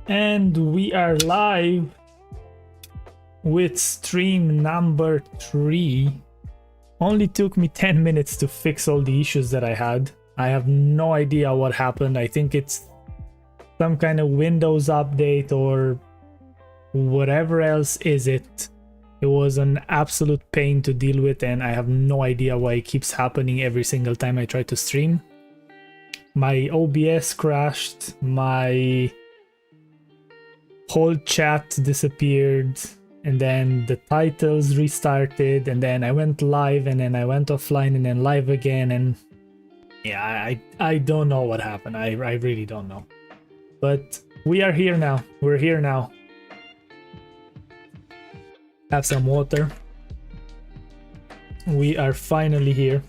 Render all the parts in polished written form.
And we are live with stream number 3. Only took me 10 minutes to fix all the issues that I had. I have no idea what happened. I think it's some kind of Windows update or whatever else is it. It was an absolute pain to deal with, and I have no idea why it keeps happening every single time I try to stream. My OBS crashed, my whole chat disappeared, and then the titles restarted, and then I went live, and then I went offline, and then live again, and yeah, I don't know what happened. I really don't know. But we are here now. We're here now. Have some water. We are finally here.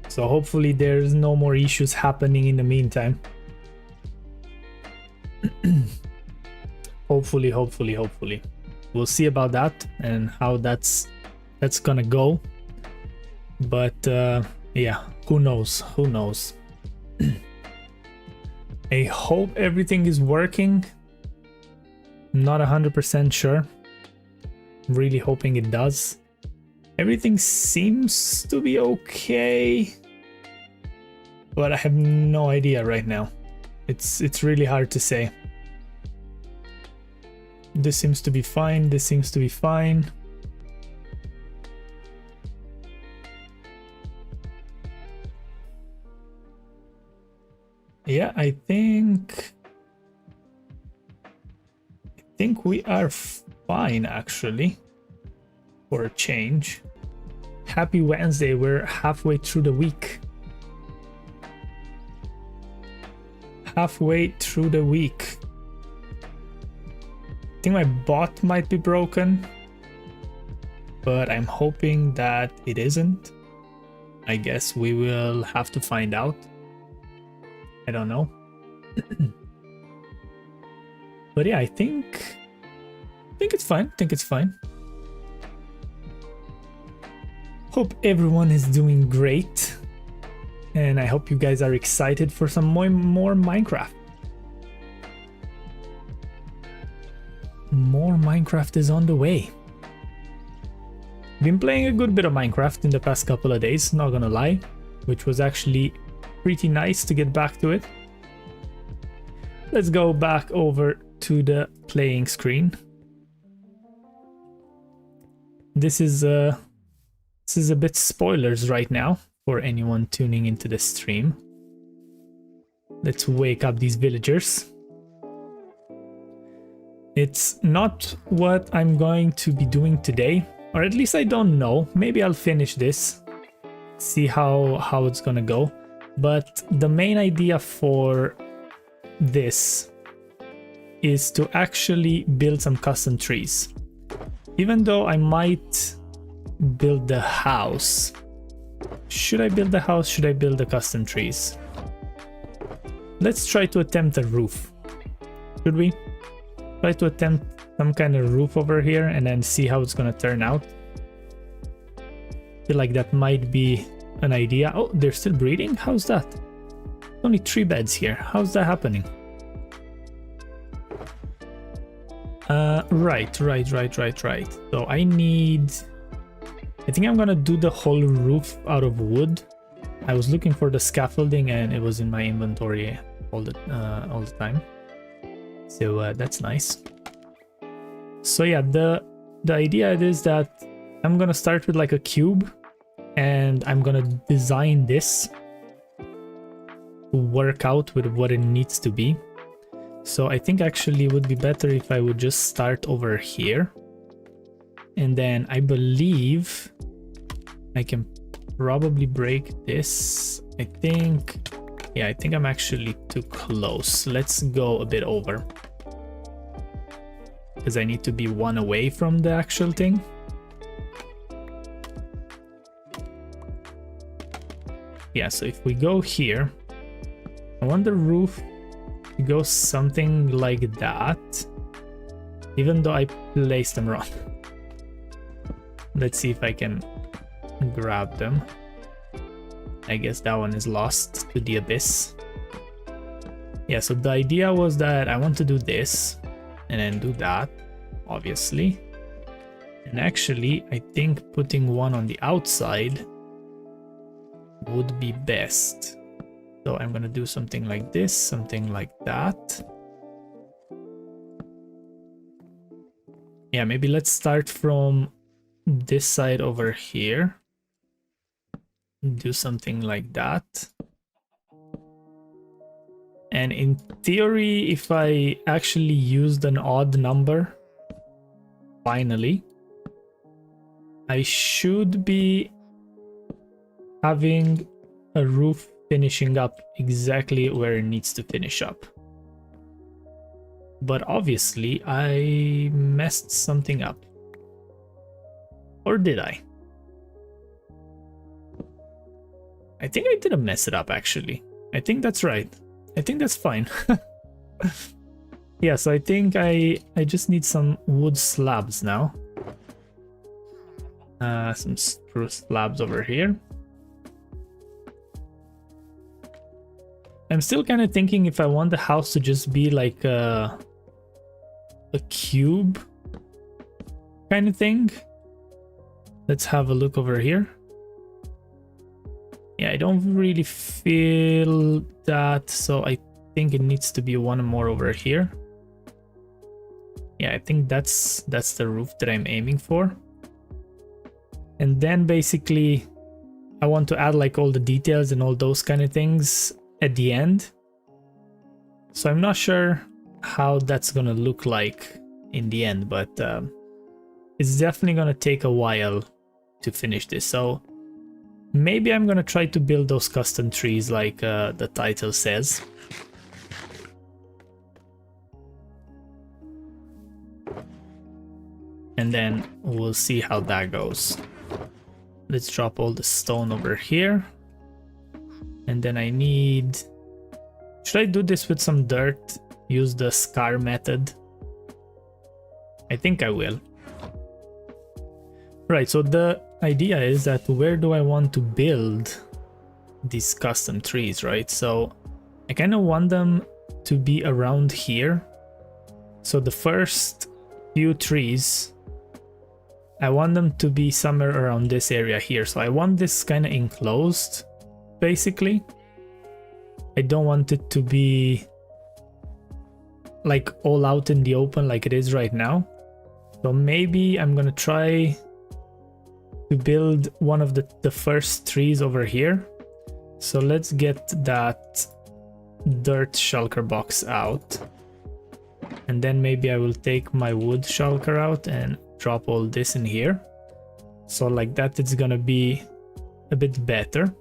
So hopefully there's no more issues happening in the meantime. Hopefully. We'll see about that and how that's gonna go. But yeah, who knows? I hope everything is working. Not 100% sure. Really hoping it does. Everything seems to be okay, but I have no idea right now. It's really hard to say. This seems to be fine. This seems to be fine. Yeah, I think we are fine actually, for a change. Happy Wednesday, we're halfway through the week. I think my bot might be broken, but I'm hoping that it isn't. I guess we will have to find out. I don't know. But yeah, I think it's fine. Hope everyone is doing great, and I hope you guys are excited for some more Minecraft. More Minecraft is on the way. Been playing a good bit of Minecraft in the past couple of days, not gonna lie, which was actually pretty nice to get back to it. Let's go back over to the playing screen. This is a bit spoilers right now for anyone tuning into the stream. Let's wake up these villagers. It's not what I'm going to be doing today, or at least I don't know. Maybe I'll finish this, see how it's gonna go. But the main idea for this is to actually build some custom trees. Even though I might build the house. Should I build the house? Should I build the custom trees? Let's try to attempt a roof. Should we? Try to attempt some kind of roof over here and then see how it's gonna turn out. Feel like that might be an idea. Oh, they're still breeding? How's that? Only 3 beds here. How's that happening? Right. So I think I'm gonna do the whole roof out of wood. I was looking for the scaffolding and it was in my inventory all the time. So that's nice. So yeah, the idea is that I'm gonna start with like a cube, and I'm gonna design this to work out with what it needs to be. So I think actually it would be better if I would just start over here, and then I believe I can probably break this. I think I'm actually too close. Let's go a bit over, because I need to be 1 away from the actual thing. Yeah, so if we go here, I want the roof to go something like that, even though I placed them wrong. Let's see if I can grab them. I guess that one is lost to the abyss. Yeah, so the idea was that I want to do this and then do that, obviously. And actually, I think putting one on the outside would be best. So I'm gonna do something like this, something like that. Yeah, maybe let's start from this side over here. Do something like that. And in theory, if I actually used an odd number, finally, I should be having a roof finishing up exactly where it needs to finish up. But obviously, I messed something up. Or did I? I think I didn't mess it up, actually. I think that's right. I think that's fine. Yeah, so I think I just need some wood slabs now. Some spruce slabs over here. I'm still kind of thinking if I want the house to just be like a cube kind of thing. Let's have a look over here. Yeah, I don't really feel that, so I think it needs to be one more over here. Yeah, I think that's the roof that I'm aiming for. And then basically I want to add like all the details and all those kind of things at the end. So I'm not sure how that's gonna look like in the end, but it's definitely gonna take a while to finish this. So maybe I'm gonna try to build those custom trees like the title says. And then we'll see how that goes. Let's drop all the stone over here. And then I need... Should I do this with some dirt? Use the scar method? I think I will. Right, so the idea is that where do I want to build these custom trees, right? So I kind of want them to be around here. So the first few trees, I want them to be somewhere around this area here. So I want this kind of enclosed, basically. I don't want it to be like all out in the open like it is right now. So maybe I'm gonna try to build one of the first trees over here. So let's get that dirt shulker box out. And then maybe I will take my wood shulker out and drop all this in here. So like that, it's gonna be a bit better.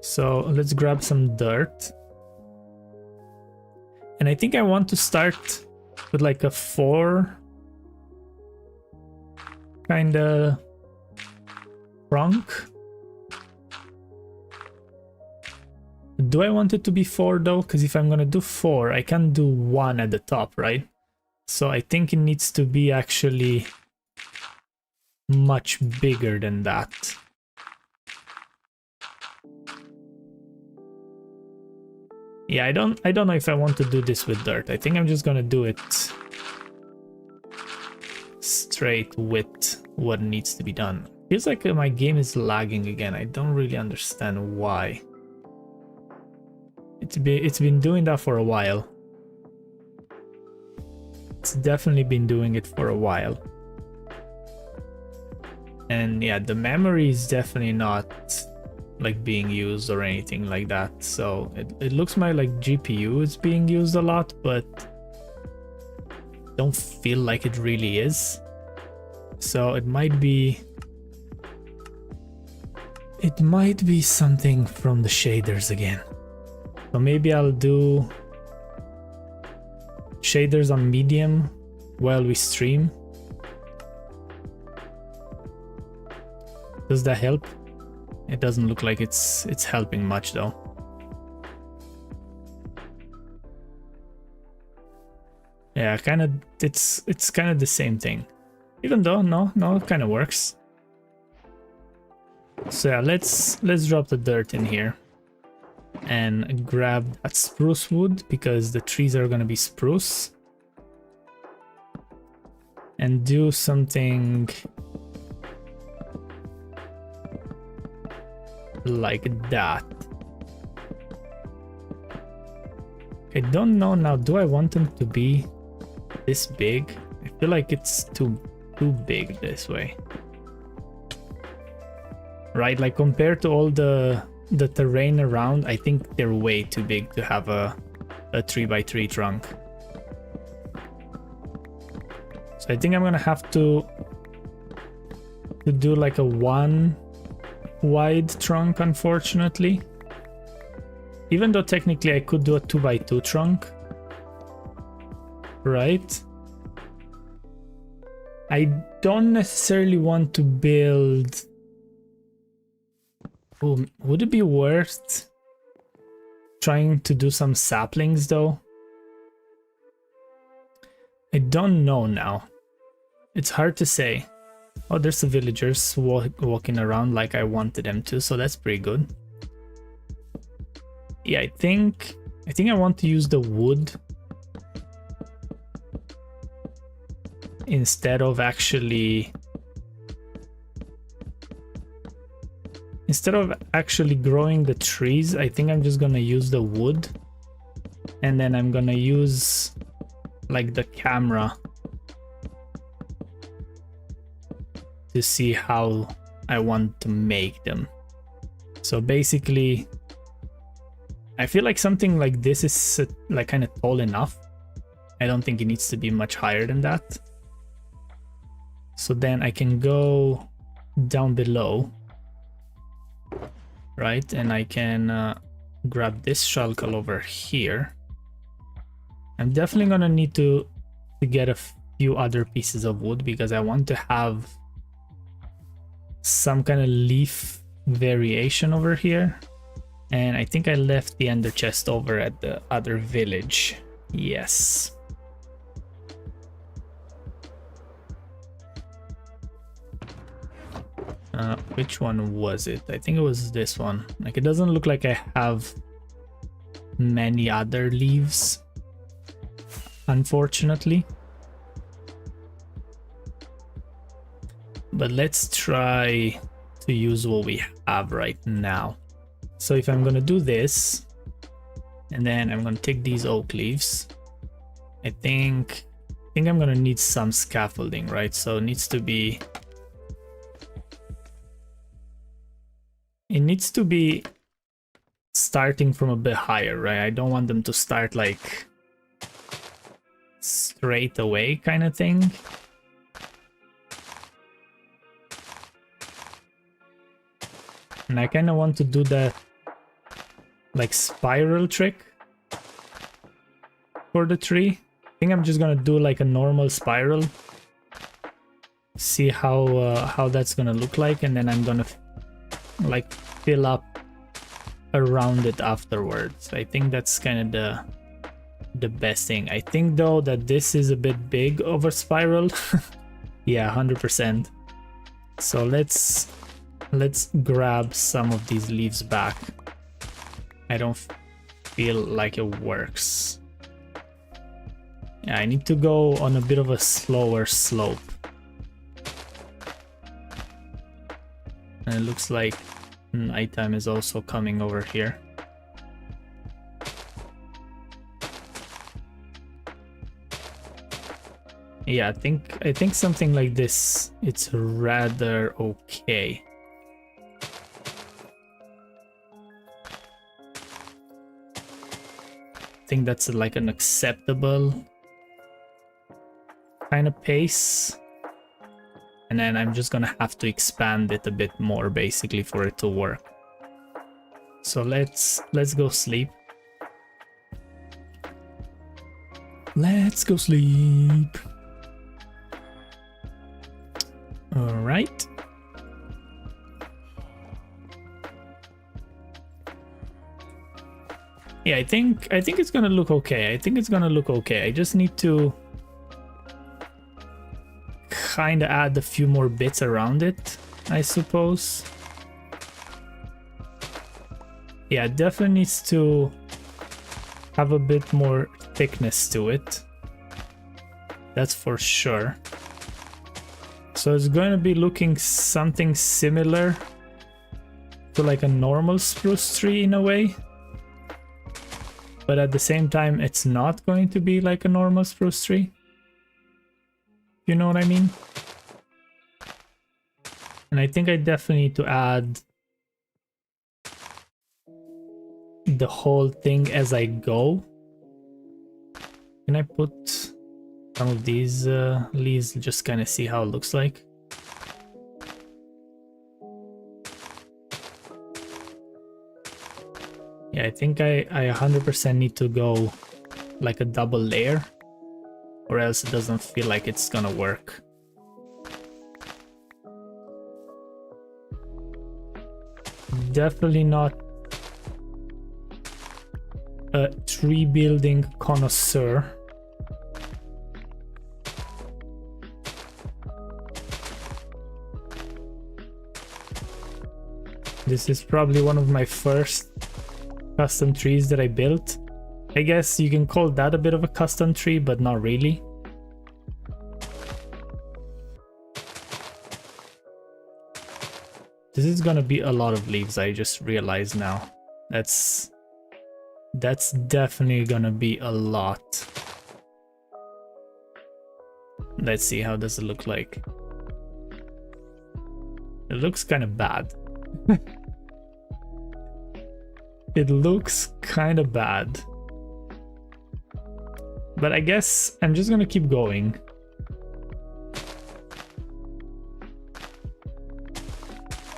So let's grab some dirt. And I think I want to start with like a 4 kind of trunk. Do I want it to be 4 though? Because if I'm gonna do 4, I can't do 1 at the top, right? So I think it needs to be actually much bigger than that. Yeah, I don't know if I want to do this with dirt. I think I'm just gonna do it straight with what needs to be done. Feels like my game is lagging again. I don't really understand why. It's been doing that for a while. It's definitely been doing it for a while. And yeah, the memory is definitely not like being used or anything like that. So it looks my like GPU is being used a lot, but don't feel like it really is. So it might be something from the shaders again. So maybe I'll do shaders on medium while we stream. Does that help? It doesn't look like it's helping much though. Yeah, kind of. It's kind of the same thing. Even though no, it kind of works. So yeah, let's drop the dirt in here. and grab that spruce wood because the trees are gonna be spruce. And do something like that. I don't know now, do I want them to be this big? I feel like it's too big this way. Right, like compared to all the terrain around, I think they're way too big to have a 3x3 trunk. So I think I'm gonna have to do like a 1 wide trunk, unfortunately. Even though technically I could do a 2x2 trunk. Right? I don't necessarily want to build... Ooh, would it be worth trying to do some saplings though? I don't know now. It's hard to say. Oh, there's the villagers walking around like I wanted them to, so that's pretty good. Yeah, I think I want to use the wood instead of actually growing the trees. I think I'm just gonna use the wood, and then I'm gonna use like the camera to see how I want to make them. So basically, I feel like something like this is like kind of tall enough. I don't think it needs to be much higher than that. So then I can go down below, right? And I can grab this shulker over here. I'm definitely gonna need to get a few other pieces of wood because I want to have some kind of leaf variation over here. And I think I left the ender chest over at the other village. Yes. Which one was it? I think it was this one. Like, it doesn't look like I have many other leaves, unfortunately. But let's try to use what we have right now. So if I'm gonna do this, and then I'm gonna take these oak leaves, I think I'm gonna need some scaffolding, right? So it needs to be starting from a bit higher, right? I don't want them to start like straight away kind of thing. And I kind of want to do that like spiral trick for the tree. I think I'm just gonna do like a normal spiral, see how that's gonna look like, and then I'm gonna like fill up around it afterwards. I think that's kind of the best thing. I think though that this is a bit big of a spiral. Yeah, 100%. So let's grab some of these leaves back. I don't feel like it works. Yeah, I need to go on a bit of a slower slope. And it looks like nighttime is also coming over here. Yeah, I think something like this, it's rather okay. I think that's like an acceptable kind of pace. And then I'm just gonna have to expand it a bit more basically for it to work. So let's go sleep. Let's go sleep. All right. Yeah, I think it's gonna look okay. I think it's gonna look okay. I just need to kind of add a few more bits around it, I suppose. Yeah, it definitely needs to have a bit more thickness to it. That's for sure. So it's going to be looking something similar to like a normal spruce tree in a way. But at the same time, it's not going to be like a normal spruce tree. You know what I mean? And I think I definitely need to add the whole thing as I go. Can I put some of these leaves, just kind of see how it looks like? Yeah, I think I 100% need to go like a double layer, or else it doesn't feel like it's gonna work. Definitely not a tree building connoisseur. This is probably one of my first custom trees that I built. I guess you can call that a bit of a custom tree, but not really. This is gonna be a lot of leaves, I just realized now. That's definitely gonna be a lot. Let's see, how does it look like? It looks kind of bad. It looks kind of bad. But I guess I'm just gonna keep going.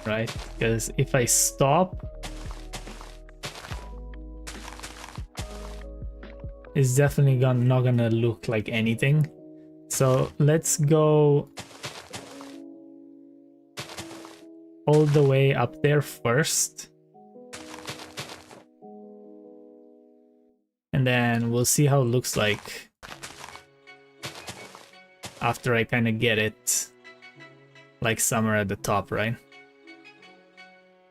Right? Because if I stop, it's definitely not gonna look like anything. So let's go all the way up there first. And then we'll see how it looks like after I kind of get it like somewhere at the top, right?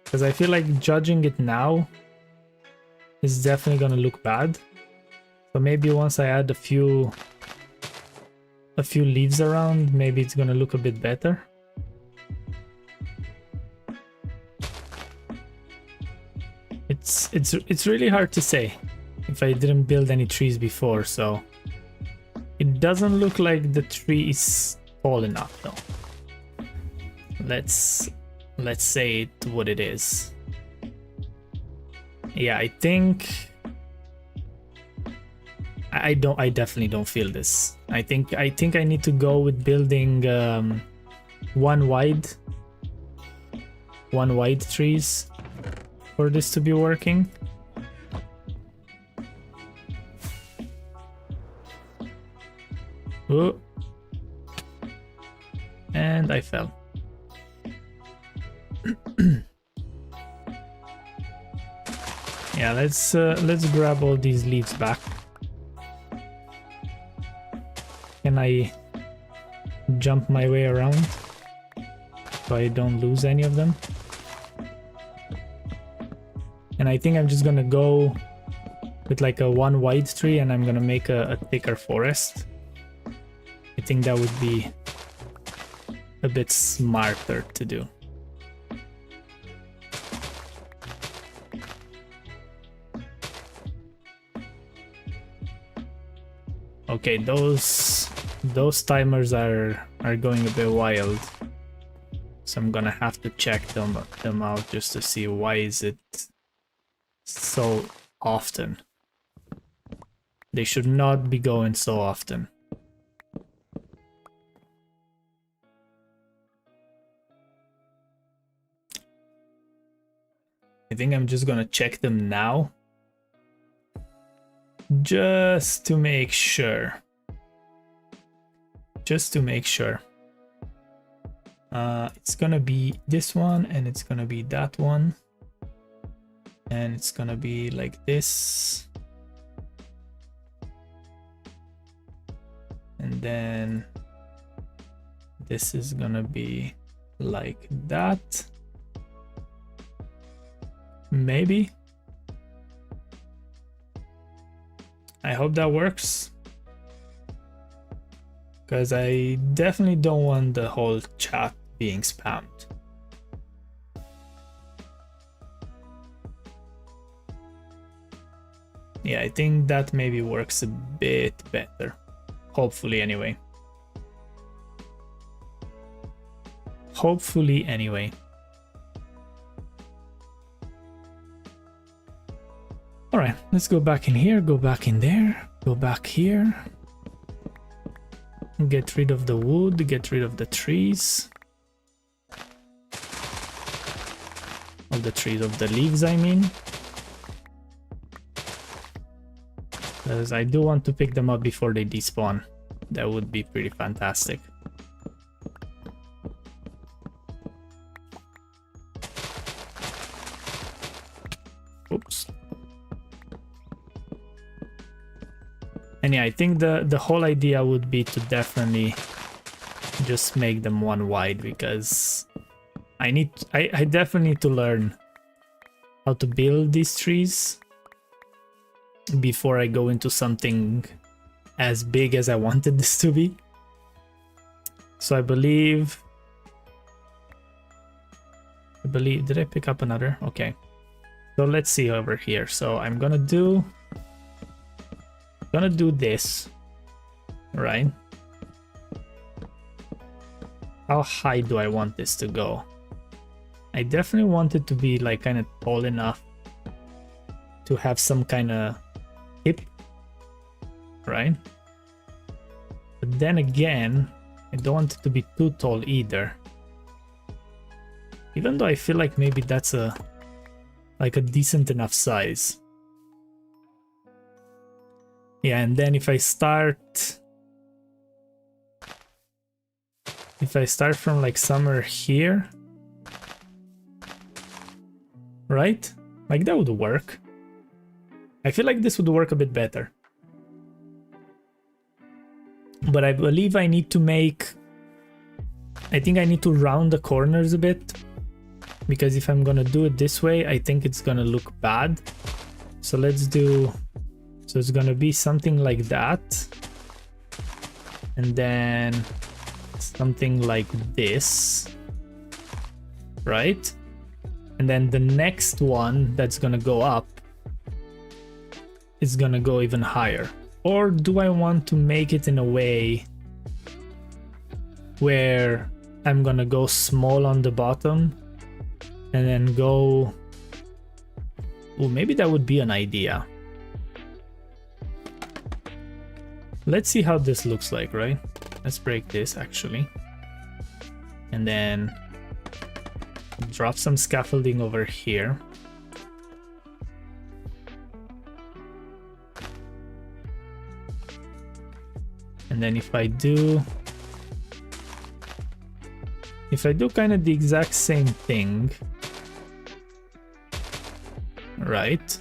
Because I feel like judging it now is definitely gonna look bad. So maybe once I add a few leaves around, maybe it's gonna look a bit better. It's really hard to say if I didn't build any trees before, so it doesn't look like the tree is tall enough though. Let's say it what it is. Yeah, I think I definitely don't feel this. I think I need to go with building one wide trees for this to be working. Oh. And I fell. Yeah, let's grab all these leaves back. Can I jump my way around so I don't lose any of them? And I think I'm just gonna go with like a one wide tree, and I'm gonna make a thicker forest. I think that would be a bit smarter to do. Okay, those timers are going a bit wild, so I'm gonna have to check them out just to see why is it so often. They should not be going so often. I think I'm just gonna check them now, just to make sure. It's gonna be this one, and it's gonna be that one, and it's gonna be like this, and then this is gonna be like that. Maybe. I hope that works. Because I definitely don't want the whole chat being spammed. Yeah, I think that maybe works a bit better. Hopefully, anyway. Hopefully, anyway. Alright, let's go back in here, go back in there, go back here. Get rid of the wood, get rid of the trees. Of the trees, of the leaves, I mean. Because I do want to pick them up before they despawn. That would be pretty fantastic. Oops. And yeah, I think the whole idea would be to definitely just make them one wide, because I definitely need to learn how to build these trees before I go into something as big as I wanted this to be. So I believe, did I pick up another? Okay. So let's see over here. So I'm gonna do this, right? How high do I want this to go? I definitely want it to be like kind of tall enough to have some kind of tip, right? But then again, I don't want it to be too tall either. Even though I feel like maybe that's a decent enough size. Yeah, and then if I start from like somewhere here, right? Like that would work. I feel like this would work a bit better. But I believe I need to I think I need to round the corners a bit, because if I'm gonna do it this way, I think it's gonna look bad. So so it's gonna be something like that. And then something like this, right? And then the next one that's gonna go up is gonna go even higher. Or do I want to make it in a way where I'm gonna go small on the bottom and then go... Oh, maybe that would be an idea. Let's see how this looks like, right? Let's break this actually. And then drop some scaffolding over here. And then if I do kind of the exact same thing, right?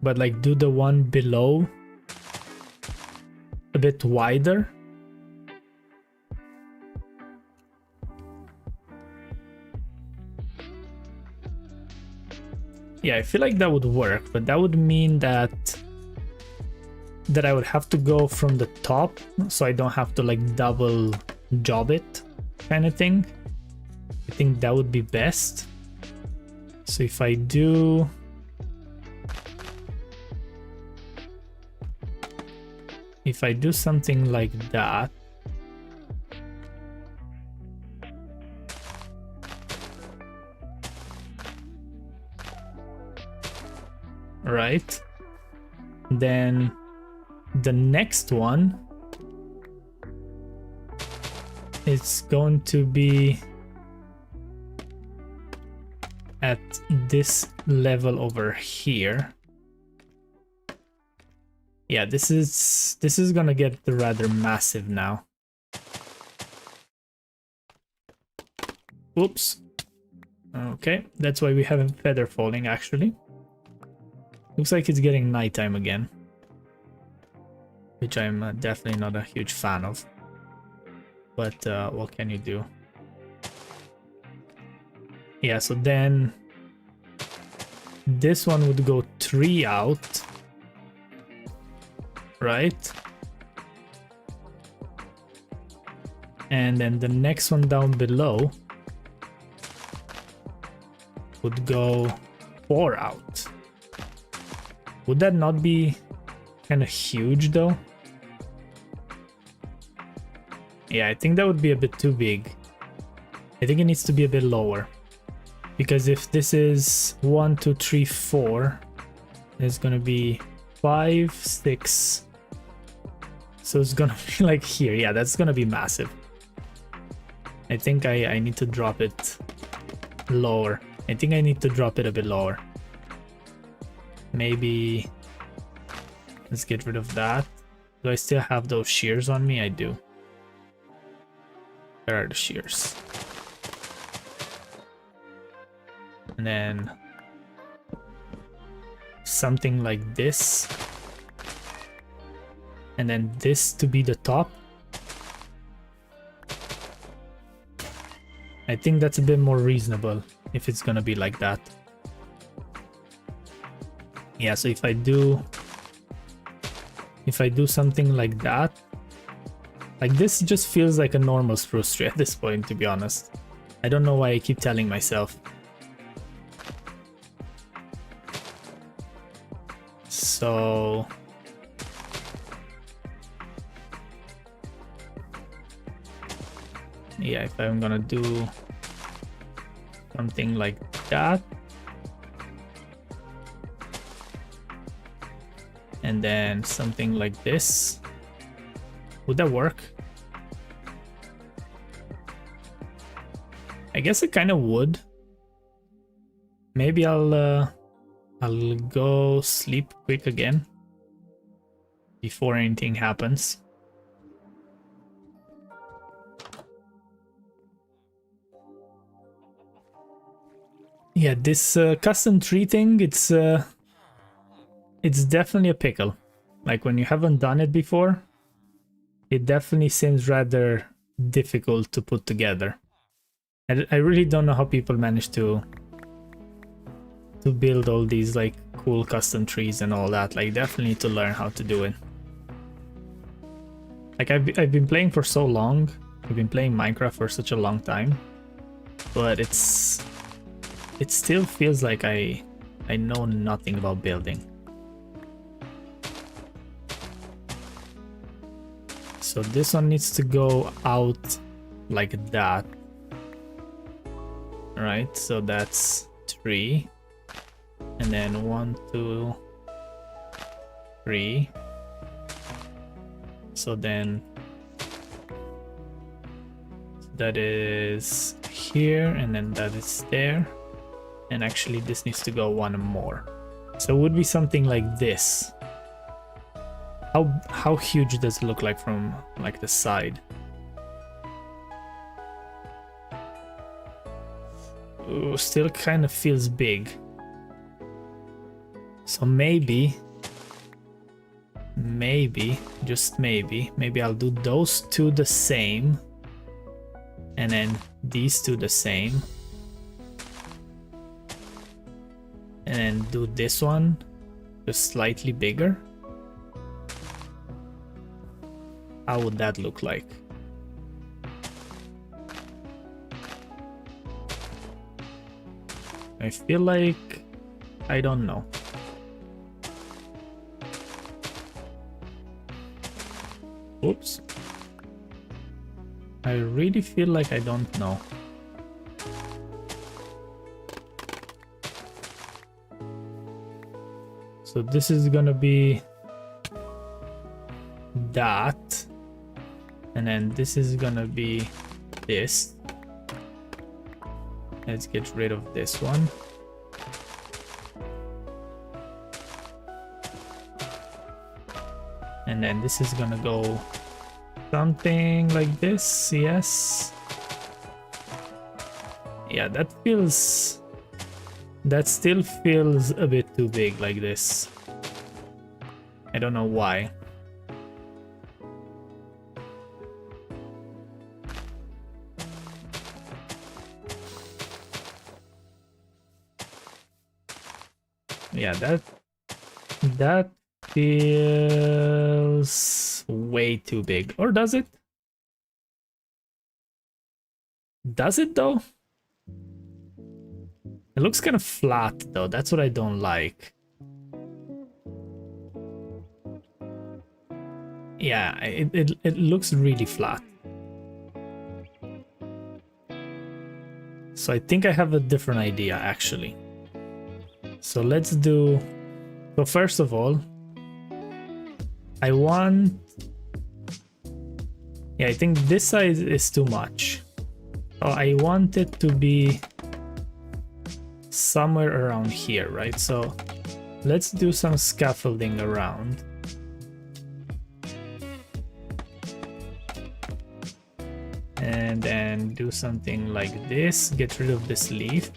But like do the one below a bit wider. Yeah, I feel like that would work, but that would mean that I would have to go from the top, so I don't have to like double job it kind of thing. I think that would be best. So if I do something like that, right? Then the next one is going to be at this level over here. Yeah, this is gonna get rather massive now. Oops. Okay, that's why we have feather falling actually. Looks like it's getting nighttime again, which I'm definitely not a huge fan of. But what can you do? Yeah, so then this one would go 3 out, right? And then the next one down below would go 4 out. Would that not be kind of huge though? Yeah, I think that would be a bit too big. I think it needs to be a bit lower. Because if this is 1, 2, 3, 4, there's gonna be 5, 6. So it's gonna be like here. Yeah, that's gonna be massive. I think I need to drop it lower. I think I need to drop it a bit lower. Maybe let's get rid of that. Do I still have those shears on me? I do. Where are the shears? And then something like this. And then this to be the top. I think that's a bit more reasonable if it's gonna be like that. Yeah, so if I do something like that, like this just feels like a normal spruce tree at this point, to be honest. I don't know why I keep telling myself. So yeah, if I'm gonna do something like that, and then something like this, would that work? I guess it kind of would. Maybe I'll go sleep quick again before anything happens. Yeah, this custom tree thing, it's definitely a pickle. Like when you haven't done it before, it definitely seems rather difficult to put together. I really don't know how people manage to build all these like cool custom trees and all that. Like definitely need to learn how to do it. Like I've been playing for so long. I've been playing Minecraft for such a long time, but it still feels like I know nothing about building. So this one needs to go out like that. Right, so that's 3. And then 1, 2, 3. So then that is here, and then that is there. And actually this needs to go one more. So it would be something like this. How huge does it look like from like the side? Ooh, still kind of feels big. So maybe, just maybe I'll do those two the same, and then these two the same, and then do this one just slightly bigger. How would that look like? I feel like I don't know. Oops. I really feel like I don't know. So this is gonna be that, and then this is gonna be this. Let's get rid of this one. And then this is gonna go something like this, yes. Yeah, that still feels a bit too big like this. I don't know why. Yeah, that feels way too big. Or does it? Does it though? It looks kind of flat though. That's what I don't like. Yeah, it looks really flat. So I think I have a different idea actually. So let's do... So first of all, I want... Yeah, I think this size is too much. So I want it to be somewhere around here, right? So let's do some scaffolding around. And then do something like this, get rid of this leaf.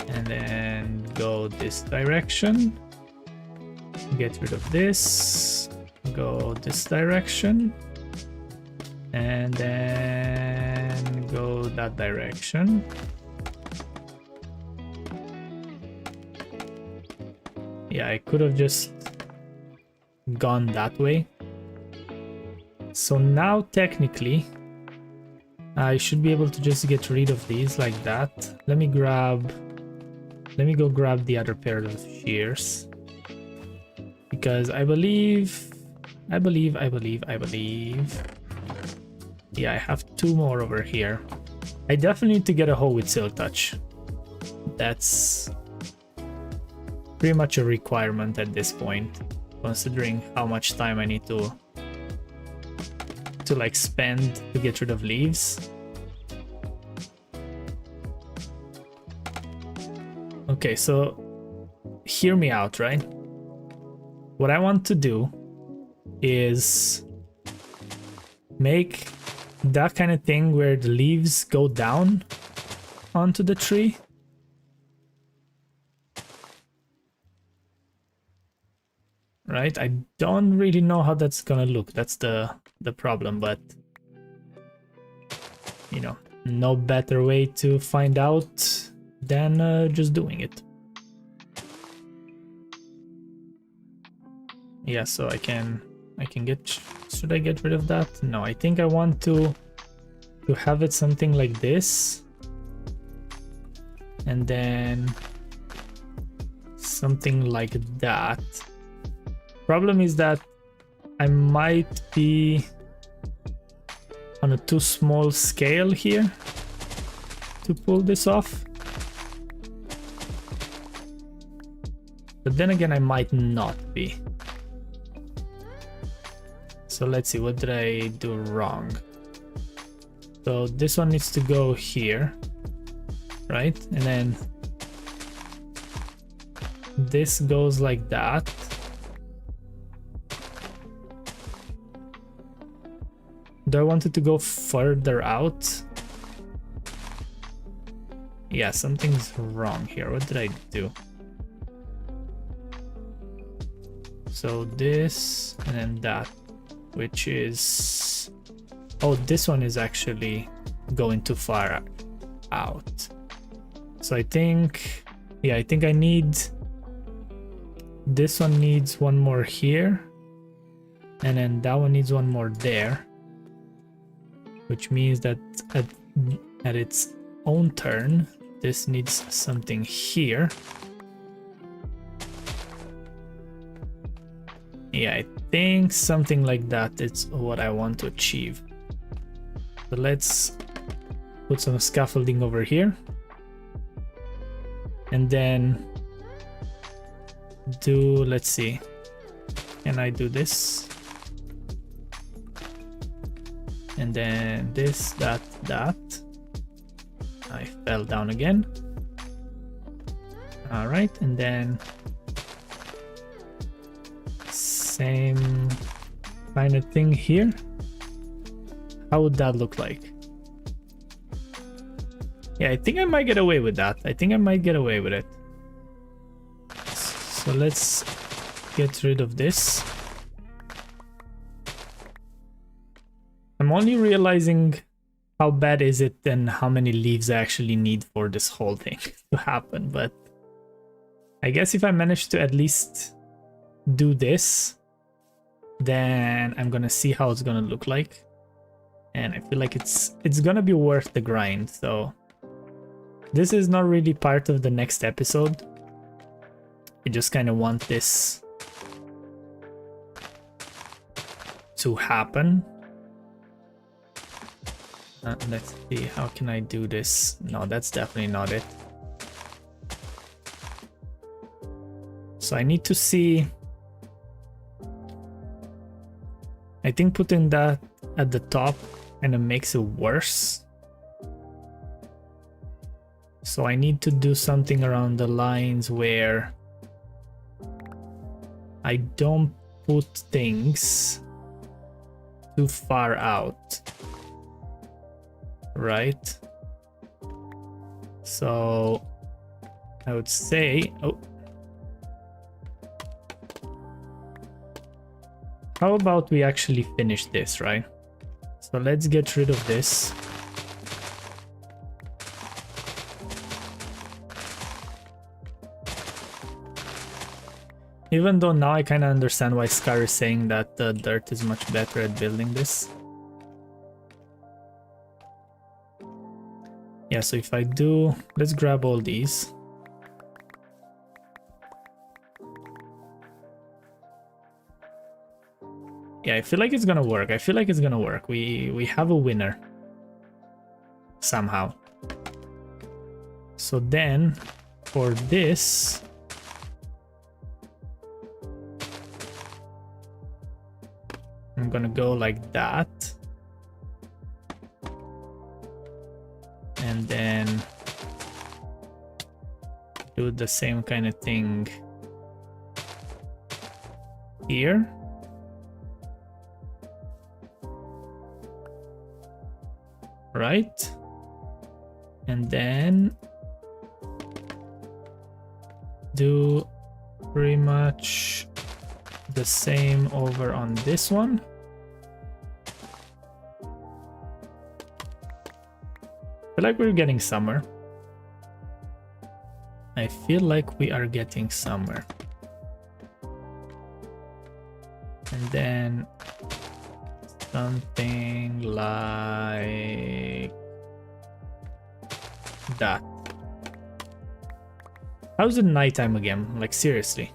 And then go this direction. Get rid of this, go this direction. And then go that direction. Yeah, I could have just gone that way. So now technically I should be able to just get rid of these like that. Let me go grab the other pair of shears, because I believe yeah, I have 2 more over here. I definitely need to get a hoe with Silk Touch. That's pretty much a requirement at this point, considering how much time I need to like spend to get rid of leaves. Okay, so hear me out, right? What I want to do is make that kind of thing where the leaves go down onto the tree. Right? I don't really know how that's gonna look. That's the problem, but you know, no better way to find out than just doing it. Yeah, so I can get... Should I get rid of that? No, I think I want to have it something like this. And then something like that. Problem is that I might be on a too small scale here to pull this off. But then again, I might not be. So let's see, what did I do wrong? So this one needs to go here, right? And then this goes like that. Do I want it to go further out? Yeah, something's wrong here. What did I do? So this and then that, which is... Oh, this one is actually going too far out. So I think... Yeah, I think I need... This one needs one more here. And then that one needs one more there. Which means that at its own turn, this needs something here. Yeah, I think something like that is what I want to achieve. So let's put some scaffolding over here. And then do, let's see, can I do this? And then this, that. I fell down again. All right, and then same kind of thing here. How would that look like? Yeah, I think I might get away with that. I think I might get away with it. So let's get rid of this. I'm only realizing how bad is it and how many leaves I actually need for this whole thing to happen. But I guess if I manage to at least do this, then I'm gonna see how it's gonna look like. And I feel like it's gonna be worth the grind. So this is not really part of the next episode. I just kind of want this to happen. Let's see, how can I do this? No, that's definitely not it. So I need to see. I think putting that at the top kind of makes it worse. So I need to do something around the lines where I don't put things too far out. Right? So I would say, oh, how about we actually finish this, right? So let's get rid of this. Even though now I kind of understand why Scar is saying that the dirt is much better at building this. Yeah, so if I do, let's grab all these. Yeah, I feel like it's gonna work. I feel like it's gonna work. We have a winner. Somehow. So then, for this... I'm gonna go like that. And then do the same kind of thing here. Right? And then do pretty much the same over on this one. I feel like we're getting somewhere. I feel like we are getting somewhere. And then something like that. How's it nighttime again? Like, seriously.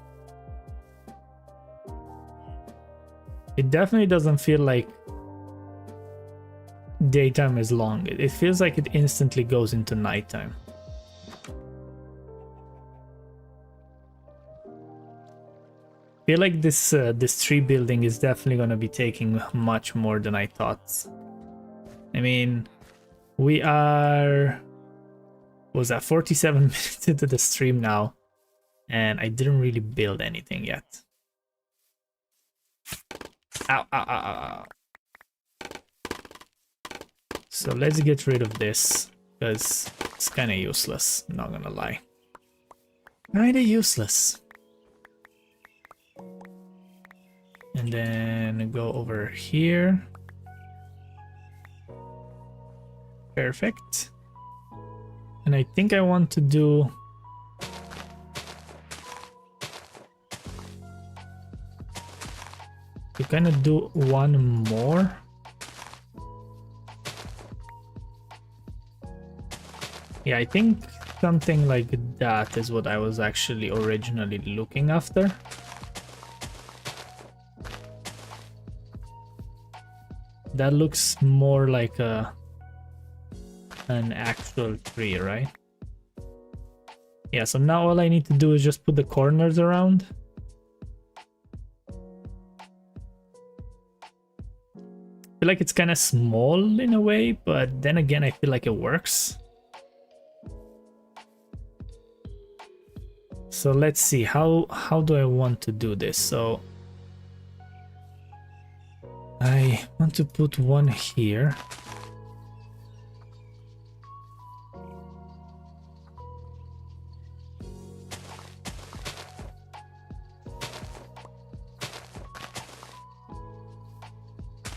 It definitely doesn't feel like daytime is long. It feels like it instantly goes into nighttime. I feel like this tree building is definitely going to be taking much more than I thought. I mean, we are... what was that, 47 minutes into the stream now, and I didn't really build anything yet. Ow, ow, ow, ow. So let's get rid of this, because it's kind of useless, not gonna lie. Kinda useless. And then go over here. Perfect. And I think I want to do... to kind of do one more. Yeah, I think something like that is what I was actually originally looking after. That looks more like an actual tree, right? Yeah, so now all I need to do is just put the corners around. I feel like it's kind of small in a way, but then again, I feel like it works. So let's see, how do I want to do this? So I want to put one here.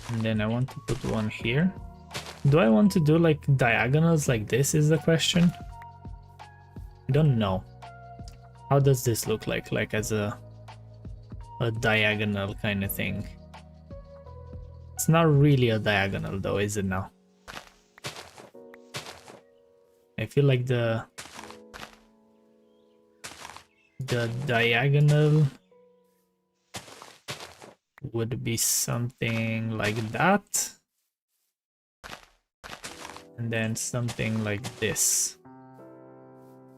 And then I want to put one here. Do I want to do like diagonals like this is the question? I don't know. How does this look like as a diagonal kind of thing? It's not really a diagonal though, is it now? I feel like the diagonal would be something like that. And then something like this.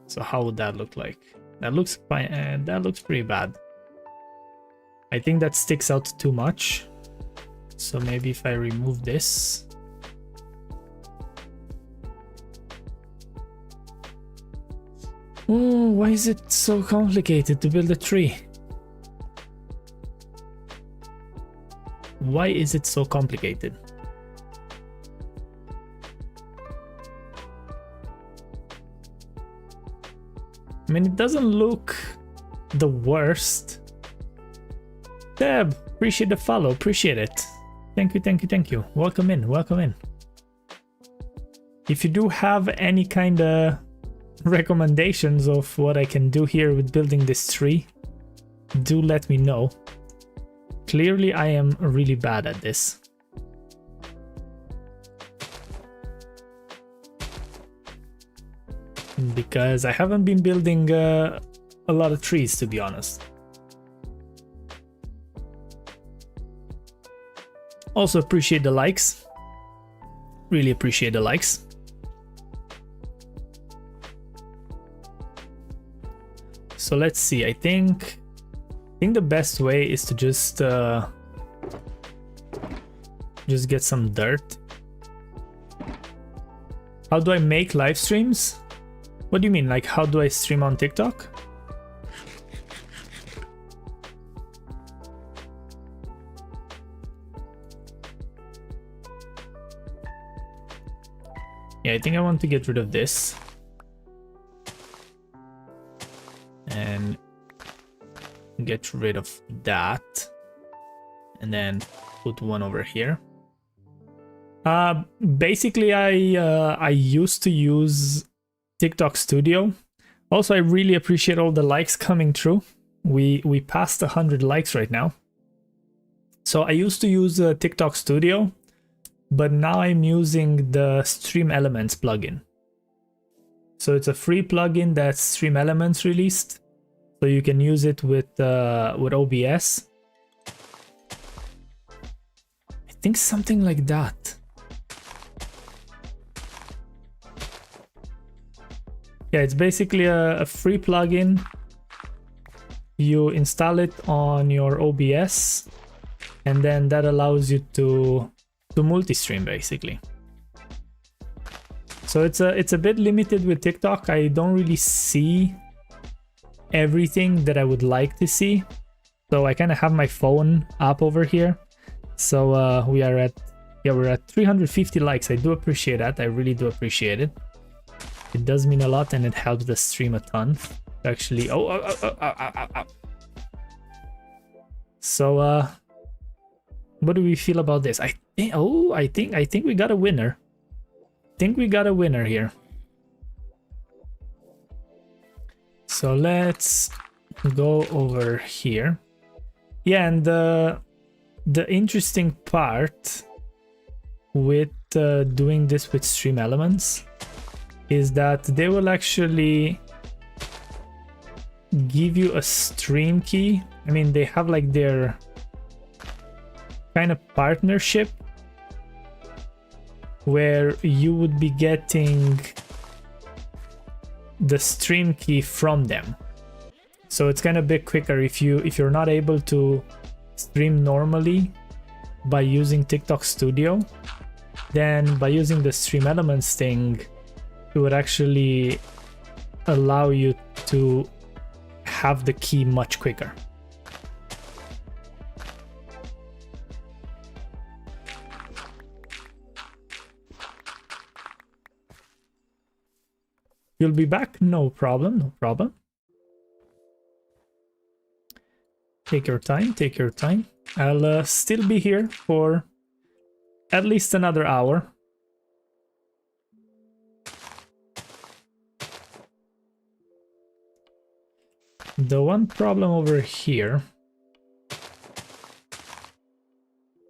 So how would that look like? That looks fine. That looks pretty bad. I think that sticks out too much. So maybe if I remove this. Oh, why is it so complicated to build a tree? Why is it so complicated? I mean, it doesn't look the worst. Deb, appreciate the follow, appreciate it. Thank you, thank you, thank you. Welcome in, welcome in. If you do have any kind of recommendations of what I can do here with building this tree, do let me know. Clearly, I am really bad at this. Because I haven't been building a lot of trees, to be honest. Also appreciate the likes. Really appreciate the likes. So let's see. I think the best way is to just get some dirt. How do I make live streams? What do you mean? Like, how do I stream on TikTok? Yeah, I think I want to get rid of this. And get rid of that. And then put one over here. Basically, I used to use TikTok Studio. Also, I really appreciate all the likes coming through. We passed 100 likes right now. So I used to use TikTok Studio, but now I'm using the Stream Elements plugin. So it's a free plugin that Stream Elements released. So you can use it with OBS. I think something like that. Yeah, it's basically a free plugin. You install it on your OBS, and then that allows you to multi-stream basically. So it's a bit limited with TikTok. I don't really see everything that I would like to see. So I kind of have my phone up over here. So we're at 350 likes. I do appreciate that. I really do appreciate it. It does mean a lot, and it helps the stream a ton. Actually, So what do we feel about this? I think we got a winner. I think we got a winner here. So let's go over here. Yeah, and the interesting part with doing this with Stream Elements is that they will actually give you a stream key. I mean, they have like their kind of partnership where you would be getting the stream key from them. So it's kind of a bit quicker if you're not able to stream normally by using TikTok Studio, then by using the Stream Elements thing, it would actually allow you to have the key much quicker. You'll be back? No problem, no problem. Take your time, take your time. I'll still be here for at least another hour. The one problem over here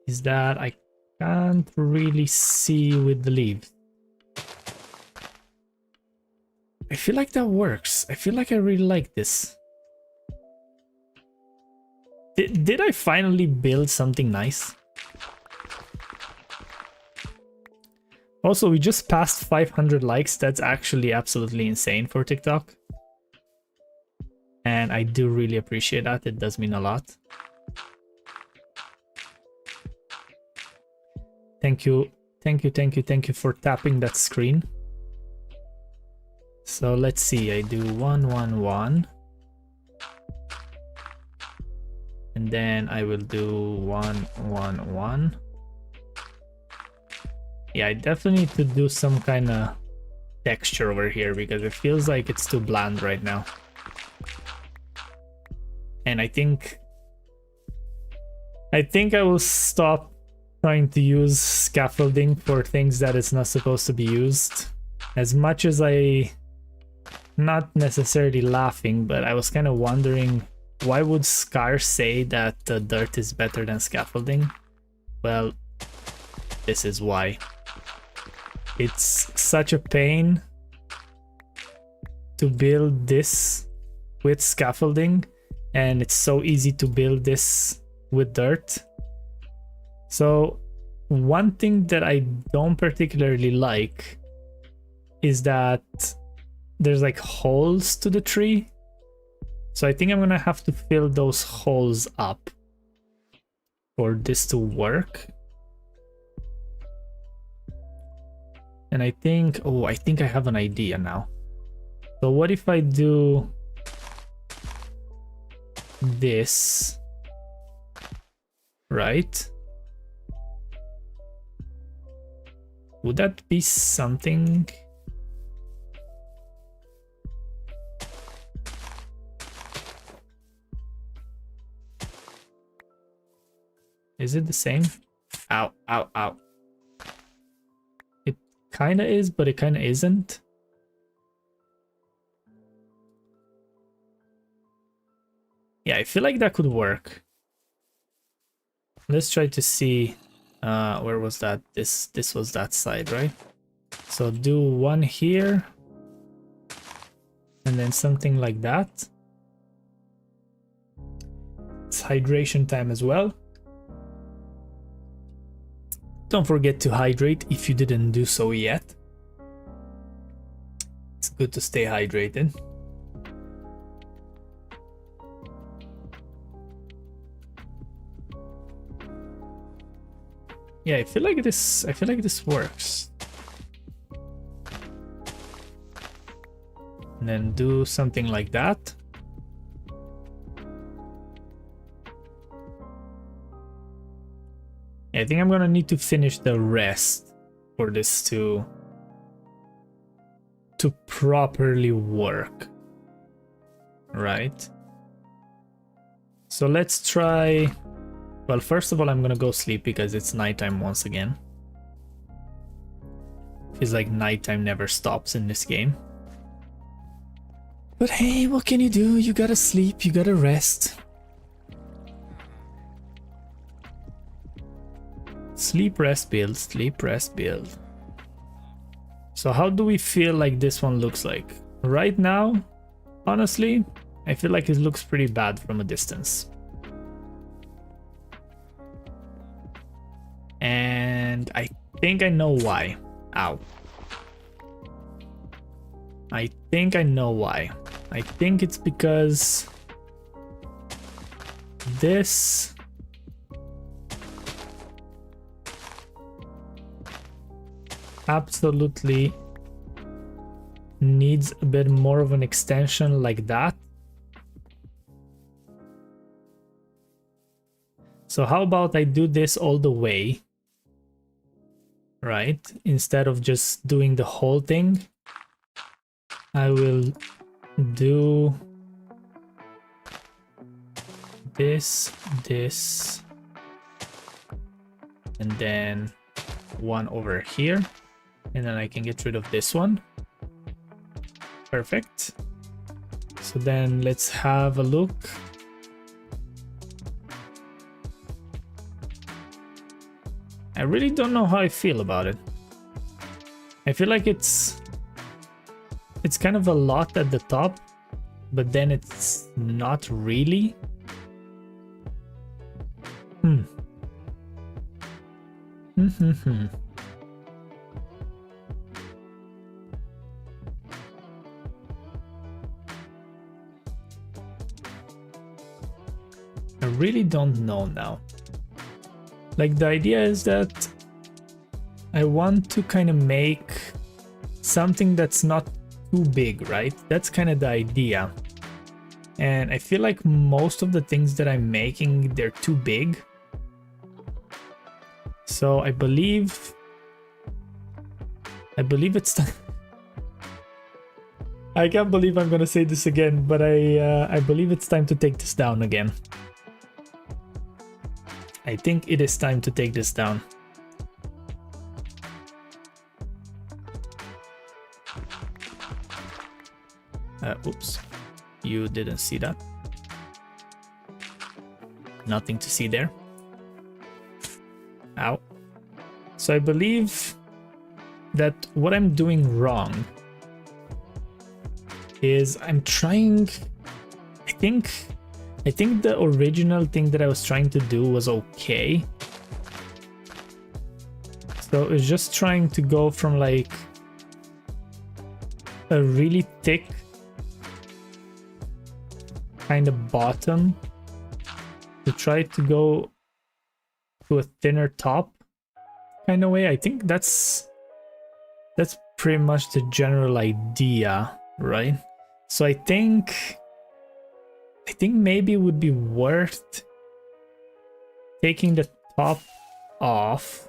is that I can't really see with the leaves. I feel like that works. I feel like I really like this. Did I finally build something nice? Also, we just passed 500 likes. That's actually absolutely insane for TikTok. And I do really appreciate that. It does mean a lot. Thank you. Thank you for tapping that screen. So let's see. I do 1, 1, 1. And then I will do 1, 1, 1. Yeah, I definitely need to do some kind of texture over here because it feels like it's too bland right now. And I think I will stop trying to use scaffolding for things that it's not supposed to be used. As much as not necessarily laughing, but I was kind of wondering, why would Scar say that the dirt is better than scaffolding? Well, this is why. It's such a pain to build this with scaffolding, and it's so easy to build this with dirt. So one thing that I don't particularly like is that there's like holes to the tree. So I think I'm gonna have to fill those holes up for this to work. And I think, oh, I think I have an idea now. So what if I do this, right? Would that be something? Is it the same? Ow, ow, ow. It kind of is, but it kind of isn't. Yeah, I feel like that could work. Let's try to see. Where was that? This was that side, right? So do one here. And then something like that. It's hydration time as well. Don't forget to hydrate if you didn't do so yet. It's good to stay hydrated. Yeah, I feel like this works. And then do something like that. Yeah, I think I'm gonna need to finish the rest for this to properly work. Right? So let's try. Well, first of all, I'm gonna go sleep because it's nighttime once again. Feels like nighttime never stops in this game. But hey, what can you do? You gotta sleep, you gotta rest. Sleep, rest, build, sleep, rest, build. So how do we feel like this one looks like? Right now, honestly, I feel like it looks pretty bad from a distance. And I think I know why. Ow. I think I know why. I think it's because this absolutely needs a bit more of an extension like that. So how about I do this all the way, right? Instead of just doing the whole thing, I will do this, and then one over here, and then I can get rid of this one. Perfect. So then let's have a look. I really don't know how I feel about it. I feel like it's kind of a lot at the top, but then it's not really. I really don't know now. Like, the idea is that I want to kind of make something that's not too big, right? That's kind of the idea. And I feel like most of the things that I'm making, they're too big. So I believe it's time. I can't believe I'm gonna say this again, but I believe it's time to take this down again. I think it is time to take this down. Oops, you didn't see that. Nothing to see there. Ow. So I believe that what I'm doing wrong is I'm trying, I think the original thing that I was trying to do was okay. So it's just trying to go from like a really thick kind of bottom to try to go to a thinner top kind of way. I think that's pretty much the general idea, right? So I think maybe it would be worth taking the top off.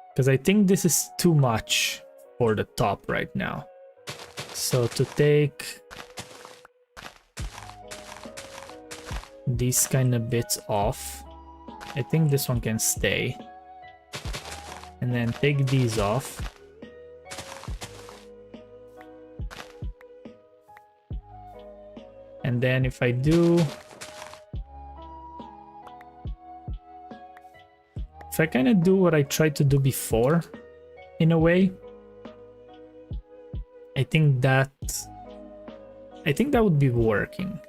Because I think this is too much for the top right now. So to take these kind of bits off, I think this one can stay. And then take these off. And then if I kind of do what I tried to do before, in a way, I think that would be working.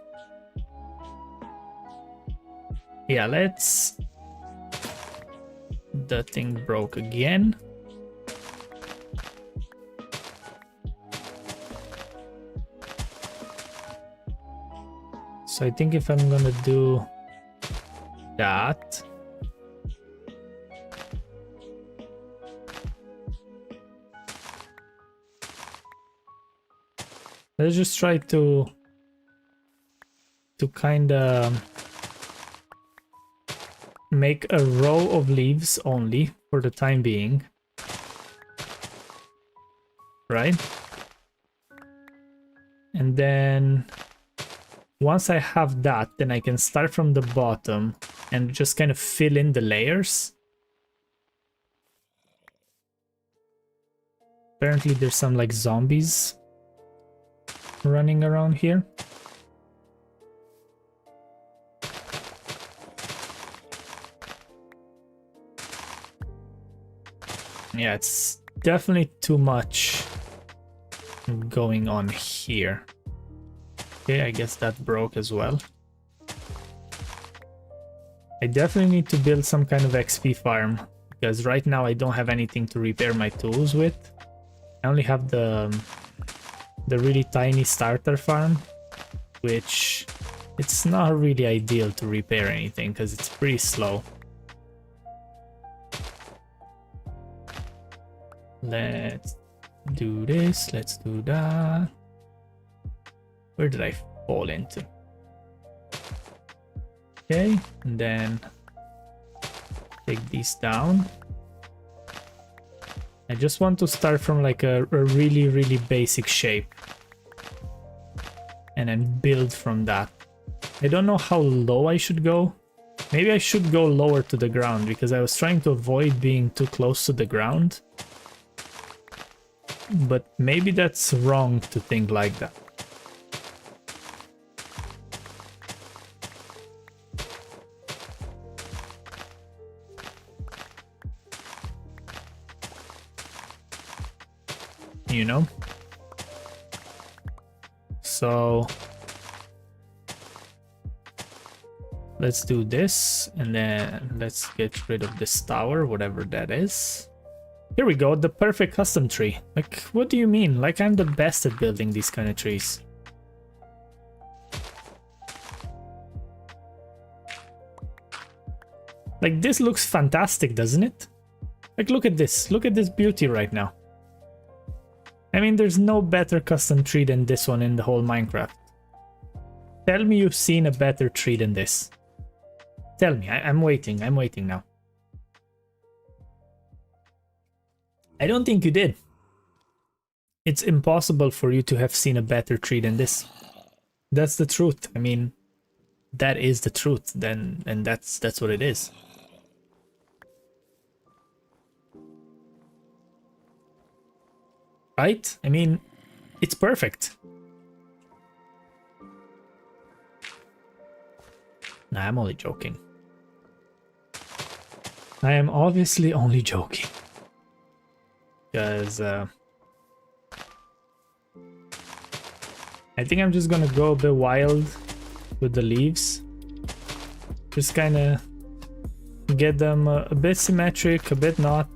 Yeah, the thing broke again. So I think if I'm gonna do that, let's just try to kind of make a row of leaves only for the time being, right? And then once I have that, then I can start from the bottom and just kind of fill in the layers. Apparently there's some like zombies running around here. Yeah, it's definitely too much going on here. Okay, I guess that broke as well. I definitely need to build some kind of XP farm, because right now I don't have anything to repair my tools with. I only have the really tiny starter farm, which it's not really ideal to repair anything because it's pretty slow. Let's do this, let's do that. Where did I fall into? Okay, and then take these down. I just want to start from like a really, really basic shape and then build from that. I don't know how low I should go. Maybe I should go lower to the ground because I was trying to avoid being too close to the ground. but maybe that's wrong to think like that. You know? So let's do this, and then let's get rid of this tower, whatever that is. Here we go, the perfect custom tree. Like, what do you mean? Like, I'm the best at building these kind of trees. Like, this looks fantastic, doesn't it? Like, look at this. Look at this beauty right now. I mean, there's no better custom tree than this one in the whole Minecraft. Tell me you've seen a better tree than this. Tell me, I'm waiting now. I don't think you did. It's impossible for you to have seen a better tree than this. That's the truth. I mean, that is the truth, then, and that's what it is. Right? I mean, it's perfect. Nah, I'm only joking. I am obviously only joking. Because, I think I'm just gonna go a bit wild with the leaves. Just kinda get them a bit symmetric, a bit not.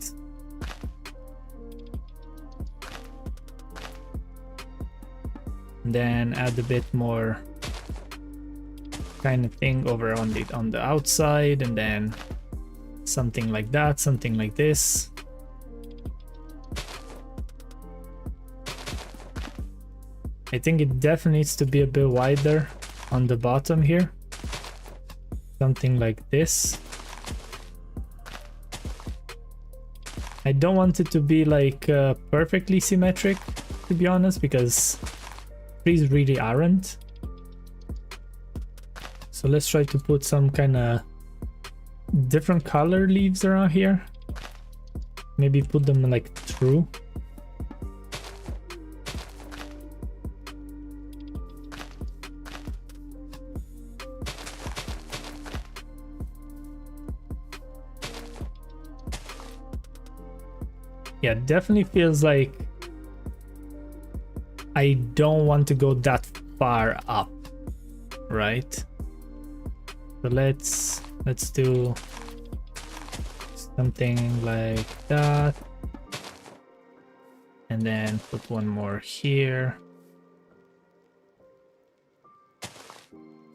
Then add a bit more kind of thing over on the outside, and then something like that, something like this. I think it definitely needs to be a bit wider on the bottom here. Something like this. I don't want it to be like perfectly symmetric, to be honest, because trees really aren't. So let's try to put some kind of different color leaves around here. Maybe put them like through. Yeah, definitely feels like I don't want to go that far up, right? So let's do something like that, and then put one more here,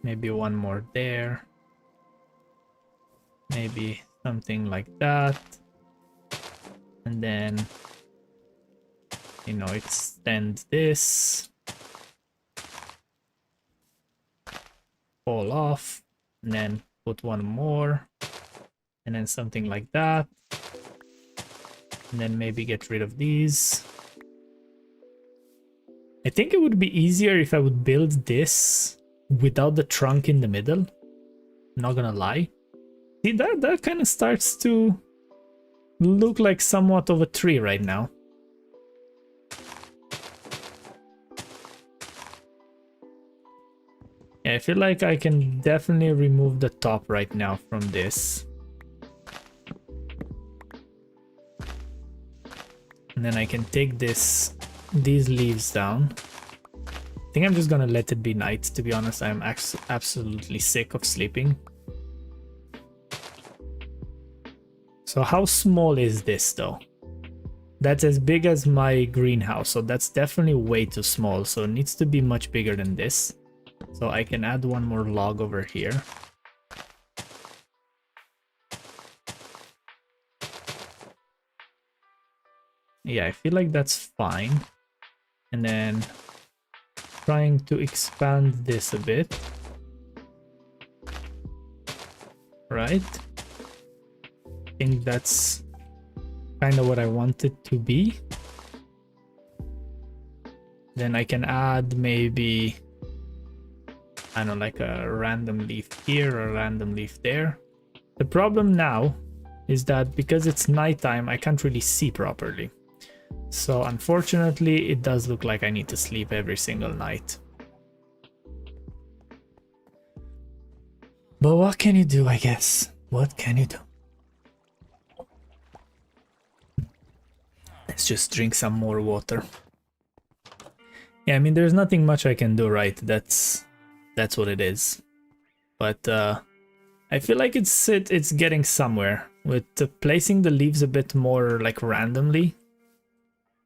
maybe one more there, maybe something like that, and then, you know, extend this, fall off, and then put one more, and then something like that, and then maybe get rid of these. I think it would be easier if I would build this without the trunk in the middle. Not gonna lie. See, that kind of starts to look like somewhat of a tree right now. Yeah, I feel like I can definitely remove the top right now from this. And then I can take these leaves down. I think I'm just gonna let it be night, to be honest. I'm absolutely sick of sleeping. So how small is this though? That's as big as my greenhouse, so that's definitely way too small. So it needs to be much bigger than this. So I can add one more log over here. Yeah, I feel like that's fine. And then trying to expand this a bit. Right? I think that's kind of what I want it to be. Then I can add maybe, I don't know, like a random leaf here or a random leaf there. The problem now is that because it's nighttime, I can't really see properly. So unfortunately, it does look like I need to sleep every single night. But what can you do, I guess? What can you do? Let's just drink some more water. Yeah, I mean, there's nothing much I can do, right? That's what it is. But I feel like it's getting somewhere with placing the leaves a bit more like randomly.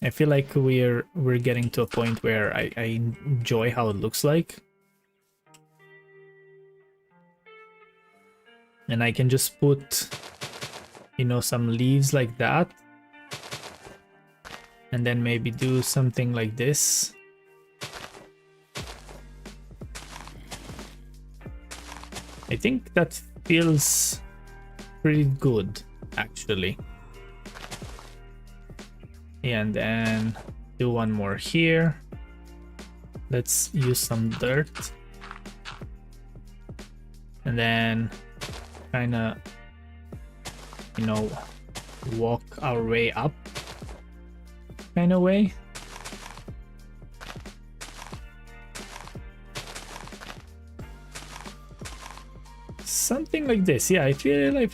I feel like we're getting to a point where I enjoy how it looks like. And I can just put, you know, some leaves like that. And then maybe do something like this. I think that feels pretty good, actually. Yeah, and then do one more here. Let's use some dirt. And then kind of, you know, walk our way up kind of way. Something like this. Yeah, I feel it.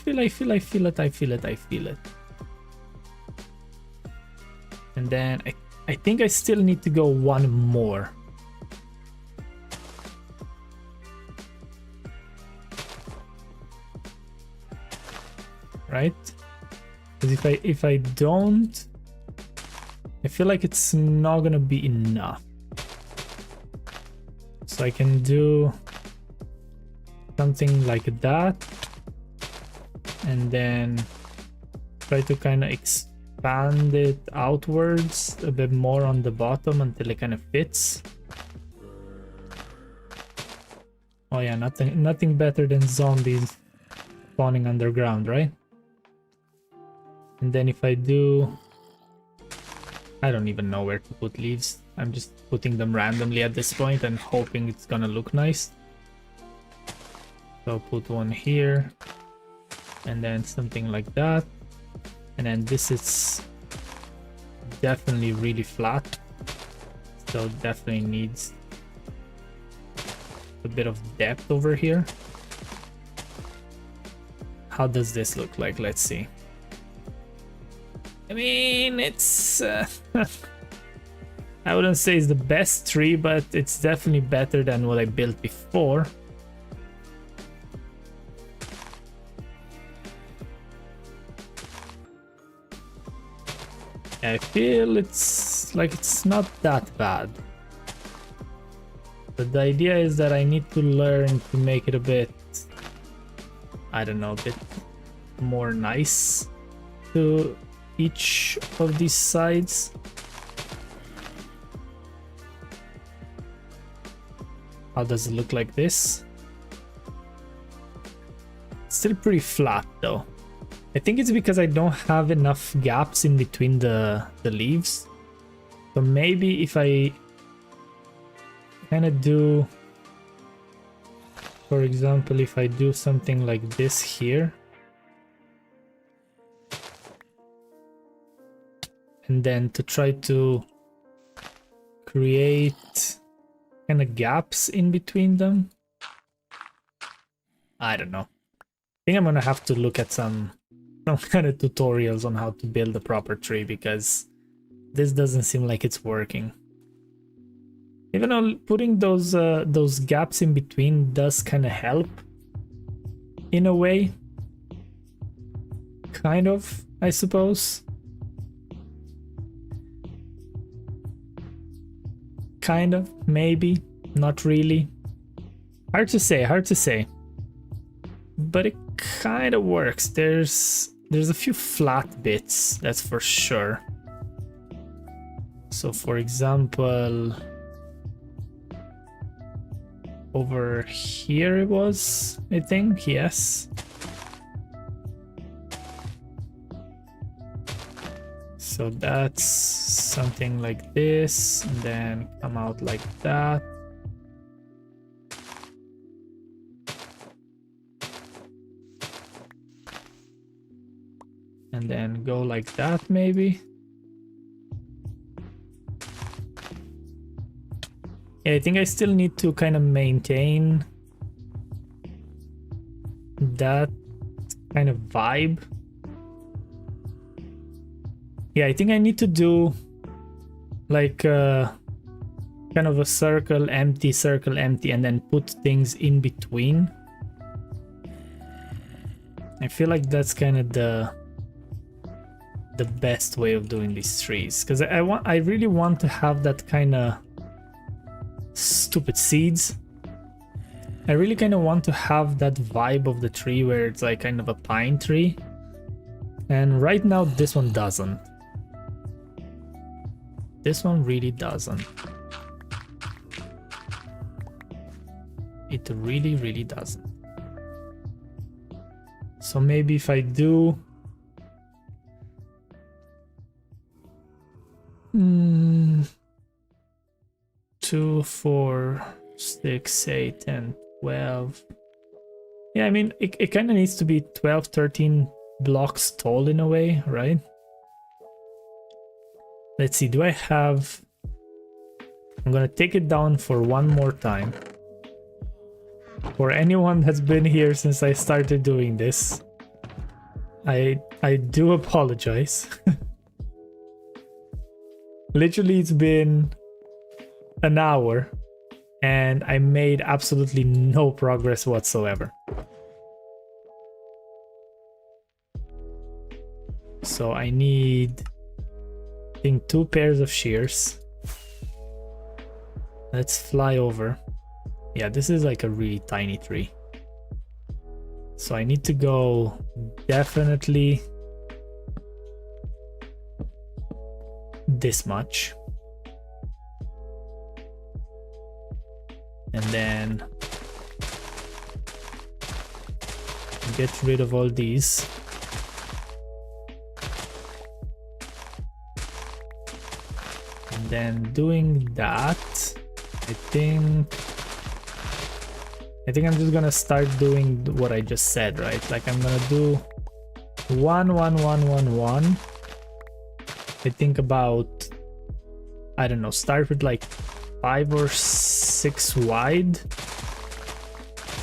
And then I think I still need to go one more. Right? Because if I don't, I feel like it's not gonna be enough. So I can do something like that, and then try to kind of expand it outwards a bit more on the bottom until it kind of fits. Oh yeah, nothing better than zombies spawning underground, right? And then if I do, I don't even know where to put leaves. I'm just putting them randomly at this point and hoping it's gonna look nice. So I'll put one here, and then something like that. And then this is definitely really flat, so definitely needs a bit of depth over here. How does this look like? Let's see. I mean, it's I wouldn't say it's the best tree, but it's definitely better than what I built before. I feel it's like it's not that bad. But the idea is that I need to learn to make it a bit, I don't know, a bit more nice to each of these sides. How does it look like this? Still pretty flat though. I think it's because I don't have enough gaps in between the leaves. So maybe if I kind of do, for example, if I do something like this here, and then to try to create kind of gaps in between them. I don't know. I think I'm gonna have to look at some kind of tutorials on how to build a proper tree, because this doesn't seem like it's working. Even though putting those gaps in between does kind of help in a way, kind of, I suppose. Kind of, maybe, not really. Hard to say. But it kind of works. There's a few flat bits, that's for sure. So for example, over here it was, I think, yes. So that's something like this, and then come out like that. And then go like that, maybe. Yeah, I think I still need to kind of maintain that kind of vibe. Yeah, I think I need to do like kind of a circle, empty, and then put things in between. I feel like that's kind of the best way of doing these trees, because I really want to have that kind of stupid seeds. I really kind of want to have that vibe of the tree where it's like kind of a pine tree, and right now this one doesn't. This one really doesn't. It really doesn't. So maybe if I do 2, 4, 6, 8, 10, 12. Yeah, I mean, it kind of needs to be 12, 13 blocks tall in a way, right? Let's see, do I have... I'm gonna take it down for one more time. For anyone that's been here since I started doing this, I do apologize. Literally, it's been an hour and I made absolutely no progress whatsoever. So I need, I think, 2 pairs of shears. Let's fly over. Yeah, this is like a really tiny tree. So I need to go definitely this much. And then get rid of all these. And then doing that, I think I'm just gonna start doing what I just said, right? Like I'm gonna do 1, 1, 1, 1, 1. I think about, I don't know, start with like 5 or 6 wide,